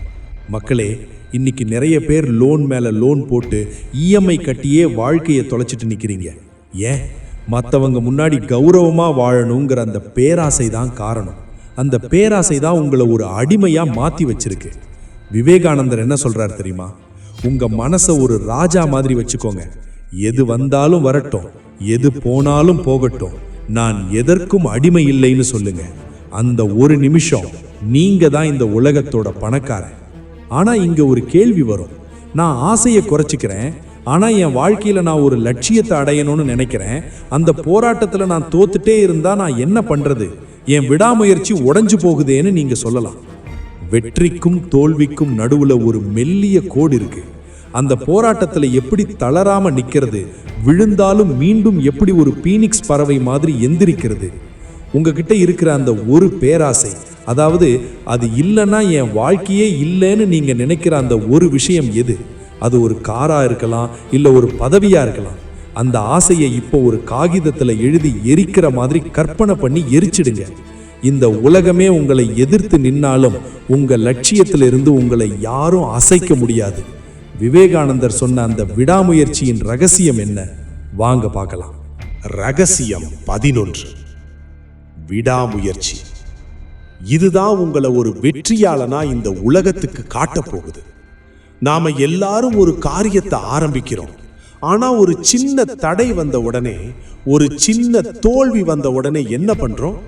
மக்களே, இன்னைக்கு நிறைய பேர் லோன் மேல லோன் போட்டு இஎம்ஐ கட்டியே வாழ்க்கையை தொலைச்சிட்டு நிக்கிறீங்க. ஏன்? மற்றவங்க முன்னாடி கௌரவமா வாழணுங்கிற அந்த பேராசை தான் காரணம். அந்த பேராசை தான் உங்களை ஒரு அடிமையா மாத்தி வச்சிருக்கு. விவேகானந்தர் என்ன சொல்றார் தெரியுமா? உங்க மனசை ஒரு ராஜா மாதிரி வச்சுக்கோங்க. எது வந்தாலும் வரட்டும், எது போனாலும் போகட்டும், நான் எதற்கும் அடிமை இல்லைன்னு சொல்லுங்க. அந்த ஒரு நிமிஷம் நீங்க தான் இந்த உலகத்தோட பணக்காரன். ஆனா இங்க ஒரு கேள்வி வரும், நான் ஆசையை குறைச்சிக்கிறேன், ஆனா என் வாழ்க்கையில நான் ஒரு லட்சியத்தை அடையணும்னு நினைக்கிறேன், அந்த போராட்டத்துல நான் தோத்துட்டே இருந்தா நான் என்ன பண்றது? என் விடாமுயற்சி உடைஞ்சு போகுதேன்னு நீங்க சொல்லலாம். வெற்றிக்கும் தோல்விக்கும் நடுவுல ஒரு மெல்லிய கோடு இருக்கு. அந்த போராட்டத்துல எப்படி தளராம நிக்கிறது, விழுந்தாலும் மீண்டும் எப்படி ஒரு பீனிக்ஸ் பறவை மாதிரி எந்திரிக்கிறது. உங்ககிட்ட இருக்கிற அந்த ஒரு பேராசை, அதாவது அது இல்லைன்னா என் வாழ்க்கையே இல்லைன்னு நீங்க நினைக்கிற அந்த ஒரு விஷயம் எது? அது ஒரு காரா இருக்கலாம், இல்ல ஒரு பதவியா இருக்கலாம். அந்த ஆசையை இப்போ ஒரு காகிதத்துல எழுதி எரிக்கிற மாதிரி கற்பனை பண்ணி எரிச்சிடுங்க. இந்த உலகமே உங்களை எதிர்த்து நின்னாலும் உங்க லட்சியத்திலிருந்து உங்களை யாரும் அசைக்க முடியாது. விவேகானந்தர் சொன்ன அந்த விடாமுயற்சியின் ரகசியம் என்ன? வாங்க பார்க்கலாம். ரகசியம் 11. விடாமுயற்சி. இதுதான் உங்களை ஒரு வெற்றியாளனா இந்த உலகத்துக்கு காட்ட போகுது. நாம எல்லாரும் ஒரு காரியத்தை ஆரம்பிக்கிறோம், ஆனா ஒரு சின்ன தடை வந்த உடனே, ஒரு சின்ன தோல்வி வந்த உடனே என்ன பண்றோம்?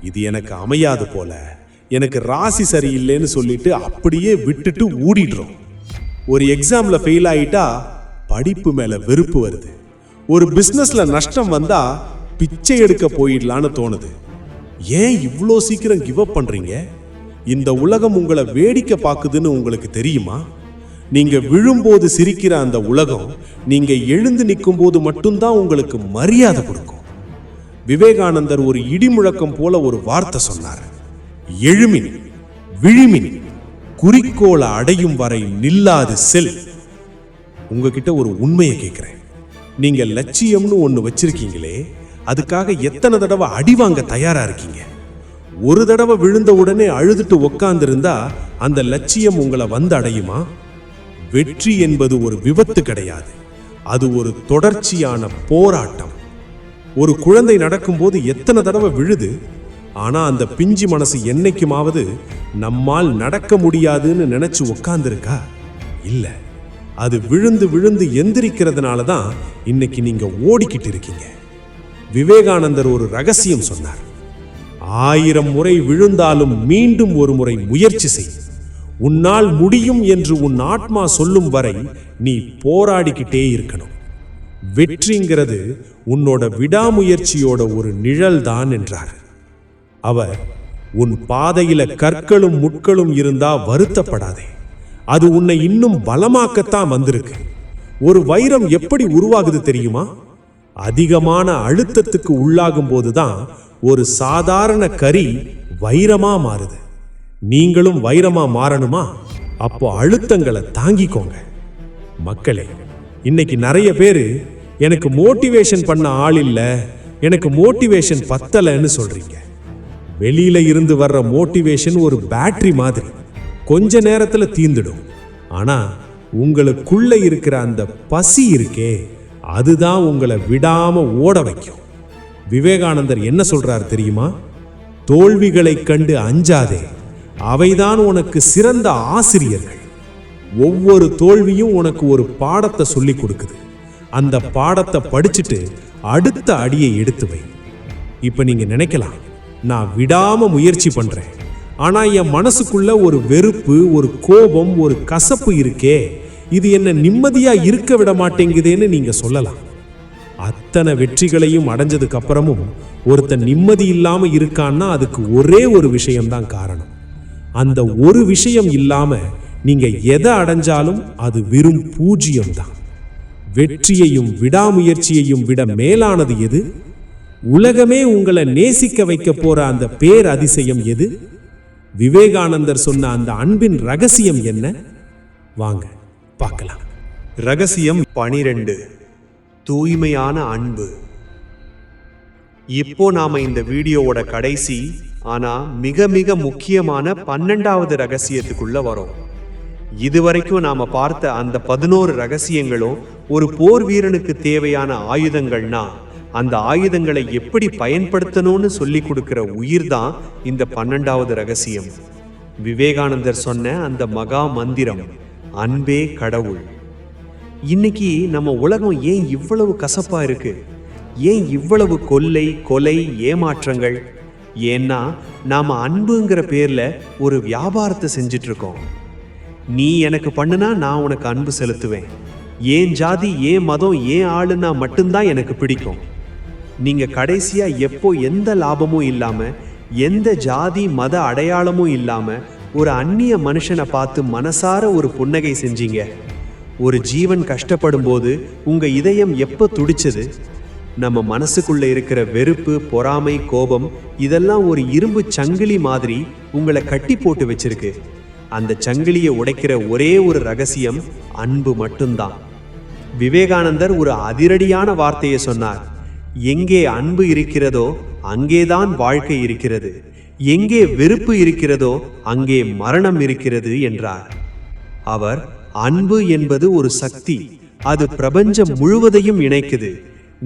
இது எனக்கு அமையாது போல, எனக்கு ராசி சரியில்லைன்னு சொல்லிட்டு அப்படியே விட்டுட்டு ஓடிடுறோம். ஒரு எக்ஸாம்ல ஃபெயில் ஆயிட்டா படிப்பு மேல வெறுப்பு வருது. ஒரு பிசினஸ்ல நஷ்டம் வந்தா பிச்சை எடுக்க போயிடலான்னு தோணுது. ஏன் இவ்வளோ சீக்கிரம் கிவ் அப் பண்றீங்க? இந்த உலகம் உங்களை வேடிக்கை பார்க்குதுன்னு உங்களுக்கு தெரியுமா? நீங்க விழும்போது சிரிக்கிற அந்த உலகம் நீங்க எழுந்து நிற்கும் போது மட்டும்தான் உங்களுக்கு மரியாதை கொடுக்கும். விவேகானந்தர் ஒரு இடி முழக்கம் போல ஒரு வார்த்தை சொன்னார், எழுமின், விழிமின், குறிக்கோளை அடையும் வரை நில்லாது செல். உங்ககிட்ட ஒரு உண்மையை கேட்கிறேன், நீங்க லட்சியம்னு ஒண்ணு வச்சிருக்கீங்களே, அதுக்காக எத்தனை தடவை அடி வாங்க தயாரா இருக்கீங்க? ஒரு தடவை விழுந்த உடனே அழுதுட்டு உக்காந்துருந்தா அந்த லட்சியம் உங்களை வந்து அடையுமா? வெற்றி என்பது ஒரு விபத்து கிடையாது, அது ஒரு தொடர்ச்சியான போராட்டம். ஒரு குழந்தை நடக்கும்போது எத்தனை தடவை விழுது, ஆனா அந்த பிஞ்சு மனசு என்னைக்குமாவது நம்மால் நடக்க முடியாதுன்னு நினைச்சு உக்காந்துருக்கா? இல்ல, அது விழுந்து விழுந்து எந்திரிக்கிறதுனால தான் இன்னைக்கு நீங்க ஓடிக்கிட்டு இருக்கீங்க. விவேகானந்தர் ஒரு ரகசியம் சொன்னார், 1000 முறை விழுந்தாலும் மீண்டும் ஒரு முறை முயற்சி செய். உன்னால் முடியும் என்று உன் ஆத்மா சொல்லும் வரை நீ போராடிக்கிட்டே இருக்கணும். வெற்றிங்கிறது உன்னோட விடாமுயற்சியோட ஒரு நிழல் தான் என்றார். அவர், உன் பாதையில கற்களும் முட்களும் இருந்தா வருத்தப்படாதே, அது உன்னை இன்னும் பலமாக்கத்தான் வந்திருக்கு. ஒரு வைரம் எப்படி உருவாகுது தெரியுமா? அதிகமான அழுத்தத்துக்கு உள்ளாகும் போதுதான் ஒரு சாதாரண கரி வைரமா மாறுது. நீங்களும் வைரமா மாறணுமா? அப்போ அழுத்தங்களை தாங்கிக்கோங்க. மக்களே, இன்னைக்கு நிறைய பேரு எனக்கு மோட்டிவேஷன் பண்ண ஆள் இல்ல, எனக்கு மோட்டிவேஷன் பத்தலைன்னு சொல்றீங்க. வெளியில இருந்து வர்ற மோட்டிவேஷன் ஒரு பேட்டரி மாதிரி, கொஞ்ச நேரத்துல தீந்துடும். ஆனா உங்களுக்குள்ள இருக்கிற அந்த பசி இருக்கே, அதுதான் உங்களை விடாம ஓட வைக்கும். விவேகானந்தர் என்ன சொல்றார் தெரியுமா? தோல்விகளைக் கண்டு அஞ்சாதே, அவைதான் உனக்கு சிறந்த ஆசிரியர்கள். ஒவ்வொரு தோல்வியும் உனக்கு ஒரு பாடத்தை சொல்லி கொடுக்குது. அந்த பாடத்தை படிச்சுட்டு அடுத்த அடியை எடுத்து வை. இப்ப நீங்க நினைக்கலாம், நான் விடாம முயற்சி பண்றேன், ஆனா என் மனசுக்குள்ள ஒரு வெறுப்பு, ஒரு கோபம், ஒரு கசப்பு இருக்கே, இது என்ன நிம்மதியா இருக்க விட மாட்டேங்குதேன்னு நீங்க சொல்லலாம். அத்தனை வெற்றிகளையும் அடைஞ்சதுக்கு அப்புறமும் ஒருத்தன் நிம்மதி இல்லாம இருக்கான்னா அதுக்கு ஒரே ஒரு விஷயம்தான் காரணம். அந்த ஒரு விஷயம் இல்லாம நீங்க எதை அடைஞ்சாலும் அது வெறும் பூஜ்ஜியம்தான். வெற்றியையும் விடாமுயற்சியையும் விட மேலானது எது? உலகமே உங்களை நேசிக்க வைக்க போற அந்த பேர் அதிசயம் எது? விவேகானந்தர் சொன்ன அந்த அன்பின் ரகசியம் என்ன? வாங்க பார்க்கலாம். ரகசியம் 12. தூய்மையான அன்பு. இப்போ நாம இந்த வீடியோவோட கடைசி ஆனா மிக மிக முக்கியமான 12வது ரகசியத்துக்குள்ள வரோம். இதுவரைக்கும் நாம பார்த்த அந்த 11 ரகசியங்களும் ஒரு போர் வீரனுக்கு தேவையான ஆயுதங்கள்னா அந்த ஆயுதங்களை எப்படி பயன்படுத்தணும்னு சொல்லி கொடுக்கிற உயிர் தான் இந்த 12வது ரகசியம். விவேகானந்தர் சொன்ன அந்த மகா மந்திரம், அன்பே கடவுள். இன்னைக்கு நம்ம உலகம் ஏன் இவ்வளவு கசப்பா இருக்கு? ஏன் இவ்வளவு கொள்ளை, கொலை, ஏமாற்றங்கள்? ஏன்னா நாம அன்புங்கிற பேர்ல ஒரு வியாபாரத்தை செஞ்சிட்டு இருக்கோம். நீ எனக்கு பண்ணுனா நான் உனக்கு அன்பு செலுத்துவேன். ஏன் ஜாதி, ஏன் மதம், ஏன் ஆளுன்னா மட்டும்தான் எனக்கு பிடிக்கும். நீங்க கடைசியா எப்போ எந்த லாபமும் இல்லாம, எந்த ஜாதி மத அடையாளமும் இல்லாம ஒரு அந்நிய மனுஷனை பார்த்து மனசார ஒரு புன்னகை செஞ்சீங்க? ஒரு ஜீவன் கஷ்டப்படும் போது உங்க இதயம் எப்ப துடிச்சது? நம்ம மனசுக்குள்ள இருக்கிற வெறுப்பு, பொறாமை, கோபம் இதெல்லாம் ஒரு இரும்பு சங்கிலி மாதிரி உங்களை கட்டி போட்டு வச்சிருக்கு. அந்த சங்கிலியை உடைக்கிற ஒரே ஒரு ரகசியம் அன்பு மட்டும்தான். விவேகானந்தர் ஒரு அதிரடியான வார்த்தையை சொன்னார். எங்கே அன்பு இருக்கிறதோ அங்கேதான் வாழ்க்கை இருக்கிறது, எங்கே வெறுப்பு இருக்கிறதோ அங்கே மரணம் இருக்கிறது என்றார். அவர் அன்பு என்பது ஒரு சக்தி, அது பிரபஞ்சம் முழுவதையும் இணைக்குது.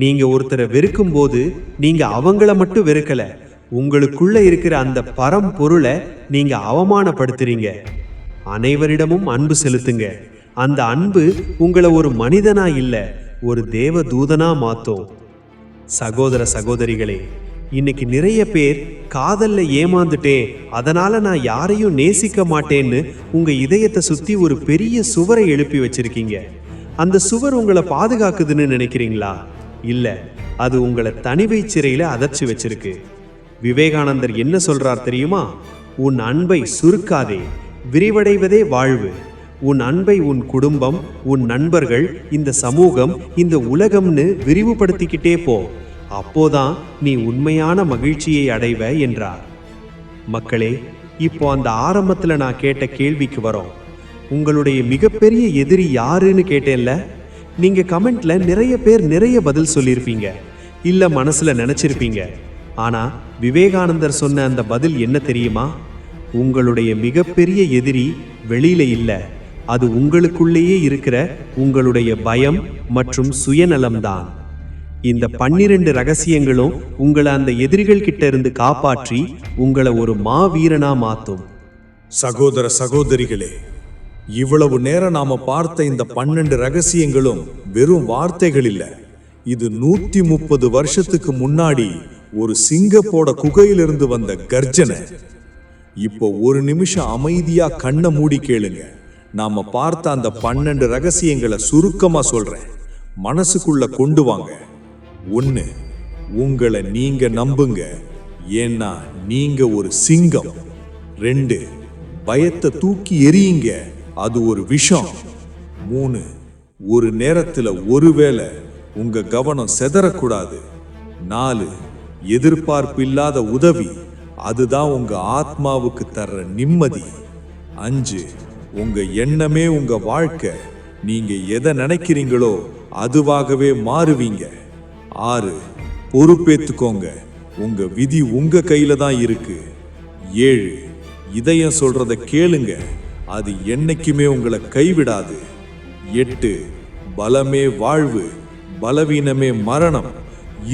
நீங்க ஒருத்தரை வெறுக்கும் போது நீங்க அவங்கள மட்டும் வெறுக்கல, உங்களுக்குள்ள இருக்கிற அந்த பரம்பொருளை நீங்க அவமானப்படுத்துறீங்க. அனைவரிடமும் அன்பு செலுத்துங்க. அந்த அன்பு உங்களை ஒரு மனிதனா இல்ல, ஒரு தேவ தூதனா மாத்தும். சகோதர சகோதரிகளே, இன்னைக்கு நிறைய பேர் காதல்ல ஏமாந்துட்டேன், அதனால நான் யாரையும் நேசிக்க மாட்டேன்னு உங்க இதயத்தை சுத்தி ஒரு பெரிய சுவரை எழுப்பி வச்சிருக்கீங்க. அந்த சுவர் உங்களை பாதுகாக்குதுன்னு நினைக்கிறீங்களா? இல்ல, அது உங்களை தனிமை சிறையில அடைச்சு வச்சிருக்கு. விவேகானந்தர் என்ன சொல்றார் தெரியுமா? உன் அன்பை சுருக்காதே, விரிவடைவதே வாழ்வு. உன் அன்பை உன் குடும்பம், உன் நண்பர்கள், இந்த சமூகம், இந்த உலகம்னு விரிவுபடுத்திக்கிட்டே போ. அப்போதான் நீ உண்மையான மகிழ்ச்சியை அடைவ என்றார். மக்களே, இப்போ அந்த ஆரம்பத்துல நான் கேட்ட கேள்விக்கு வரோம். உங்களுடைய மிகப்பெரிய எதிரி யாருன்னு கேட்டேன்ல? நீங்க கமெண்ட்ல நிறைய பேர் நிறைய பதில் சொல்லியிருப்பீங்க, இல்ல மனசுல நினைச்சிருப்பீங்க. ஆனா விவேகானந்தர் சொன்ன அந்த பதில் என்ன தெரியுமா? உங்களுடைய மிகப்பெரிய எதிரி வெளியில இல்ல, அது உங்களுக்குள்ளேயே இருக்கிற உங்களுடைய பயம் மற்றும் சுயநலம்தான். இந்த 12 ரகசியங்களும் உங்களை அந்த எதிரிகள் கிட்ட இருந்து காப்பாற்றி உங்களை ஒரு மாவீரனா மாத்தும். சகோதர சகோதரிகளே, இவ்வளவு நேரம் நாம பார்த்த இந்த 12 ரகசியங்களும் வெறும் வார்த்தைகள் இல்ல. இது 130 வருஷத்துக்கு முன்னாடி ஒரு சிங்கப்போட குகையிலிருந்து வந்த கர்ஜனை. இப்போ ஒரு நிமிஷம் அமைதியா கண்ணை மூடி கேளுங்க. நாம பார்த்த அந்த 12 ரகசியங்களை சுருக்கமா சொல்றேன், மனசுக்குள்ள கொண்டு வாங்க. 1. உங்களை நீங்க நம்புங்க, ஏன்னா நீங்க ஒரு சிங்கம். 2. பயத்தை தூக்கி எறியுங்க, அது ஒரு விஷம். 3. ஒரு நேரத்துல ஒருவேளை உங்க கவனம் செதறக்கூடாது. 4. எதிர்பார்ப்பு இல்லாத உதவி, அதுதான் உங்க ஆத்மாவுக்கு தர்ற நிம்மதி. 5. உங்க எண்ணமே உங்க வாழ்க்கை, நீங்க எதை நினைக்கிறீங்களோ அதுவாகவே மாறுவீங்க. 6. பொறுப்பேத்துக்கோங்க, உங்க விதி உங்க கையில தான் இருக்கு. 7. இதயம் சொல்றத கேளுங்க, அது என்னைக்குமே உங்களை கைவிடாது. 8. பலமே வாழ்வு, பலவீனமே மரணம்.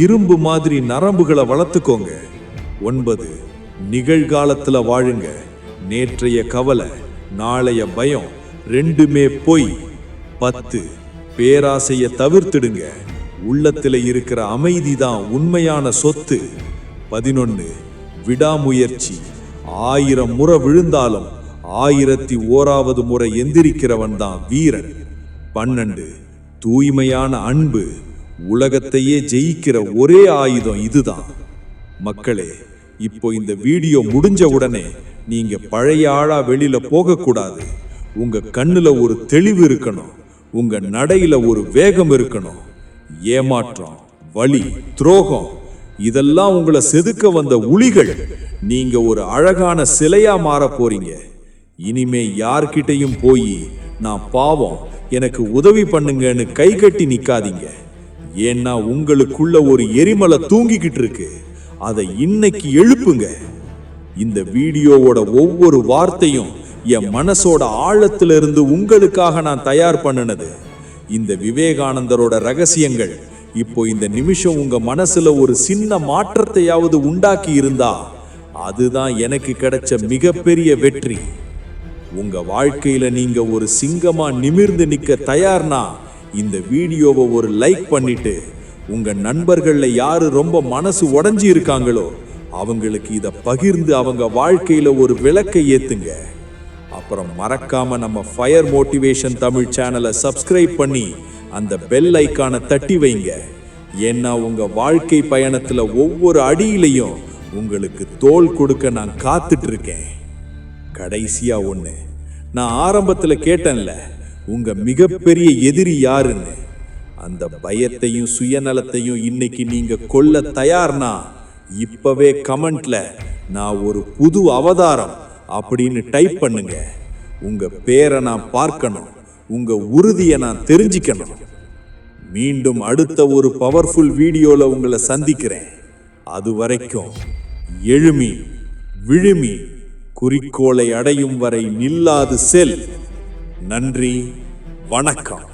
இரும்பு மாதிரி நரம்புகளை வளர்த்துக்கோங்க. 9 நிகழ்காலத்துல வாழுங்க. நேற்றைய கவலை, நாளைய பயம் ரெண்டுமே பொய். 10 பேராசைய தவிர்த்திடுங்க. உள்ளத்துல இருக்கிற அமைதி தான் உண்மையான சொத்து. 11 விடாமுயற்சி. 1000 முறை விழுந்தாலும் 1001வது முறை எந்திரிக்கிறவன் தான் வீரன். 12 தூய்மையான அன்பு. உலகத்தையே ஜெயிக்கிற ஒரே ஆயுதம் இதுதான். மக்களே, இப்போ இந்த வீடியோ முடிஞ்ச உடனே நீங்க பழைய ஆளா வெளியில போகக்கூடாது. உங்க கண்ணுல ஒரு தெளிவு இருக்கணும். உங்க நடையில ஒரு வேகம் இருக்கணும். ஏமாற்றம், வலி, துரோகம் இதெல்லாம் உங்களை செதுக்க வந்த உளிகள். நீங்க ஒரு அழகான சிலையா மாற போறீங்க. இனிமே யார்கிட்டையும் போய் நான் பாவம் எனக்கு உதவி பண்ணுங்கன்னு கை கட்டி நிக்காதீங்க. ஏன்னா உங்களுக்குள்ள ஒரு எரிமலை தூங்கிக்கிட்டு இருக்கு. அதை இன்னைக்கு எழுப்புங்க. இந்த வீடியோவோட ஒவ்வொரு வார்த்தையும் என் மனசோட ஆழத்திலிருந்து உங்களுக்காக நான் தயார் பண்ணினது. இந்த விவேகானந்தரோட ரகசியங்கள் இப்போ இந்த நிமிஷம் உங்க மனசுல ஒரு சின்ன மாற்றத்தையாவது உண்டாக்கி இருந்தா அதுதான் எனக்கு கிடைச்ச மிகப்பெரிய வெற்றி. உங்க வாழ்க்கையில நீங்க ஒரு சிங்கமா நிமிர்ந்து நிக்க தயார்னா இந்த வீடியோவை ஒரு லைக் பண்ணிட்டு உங்க நண்பர்கள்ல யாரு ரொம்ப மனசு உடைஞ்சி இருக்காங்களோ அவங்களுக்கு இத பகிர்ந்து அவங்க வாழ்க்கையில ஒரு விளக்கை ஏத்துங்க. அப்புறம் மறக்காம நம்ம ஃபயர் மோட்டிவேஷன் தமிழ் சேனலை சப்ஸ்கிரைப் பண்ணி அந்த பெல் ஐக்கானை தட்டி வைங்க. ஏன்னா உங்க வாழ்க்கை பயணத்துல ஒவ்வொரு அடியிலையும் உங்களுக்கு தோள் கொடுக்க நான் காத்துட்டு இருக்கேன். கடைசியா ஒண்ணு, நான் ஆரம்பத்துல கேட்டேன்ல உங்க மிகப்பெரிய எதிரி யாருன்னு. அந்த பயத்தையும் சுயநலத்தையும் இன்னைக்கு நீங்க கொல்ல தயார்னா இப்பவே கமெண்ட்ல நான் ஒரு புது அவதாரம் அப்படின்னு டைப் பண்ணுங்க. உங்க பேரை நான் பார்க்கணும். உங்க உறுதியை நான் தெரிஞ்சுக்கணும். மீண்டும் அடுத்த ஒரு பவர்ஃபுல் வீடியோல உங்களை சந்திக்கிறேன். அது வரைக்கும் எழுமி விழுமி குறிக்கோளை அடையும் வரை நில்லாது செல். நன்றி, வணக்கம்.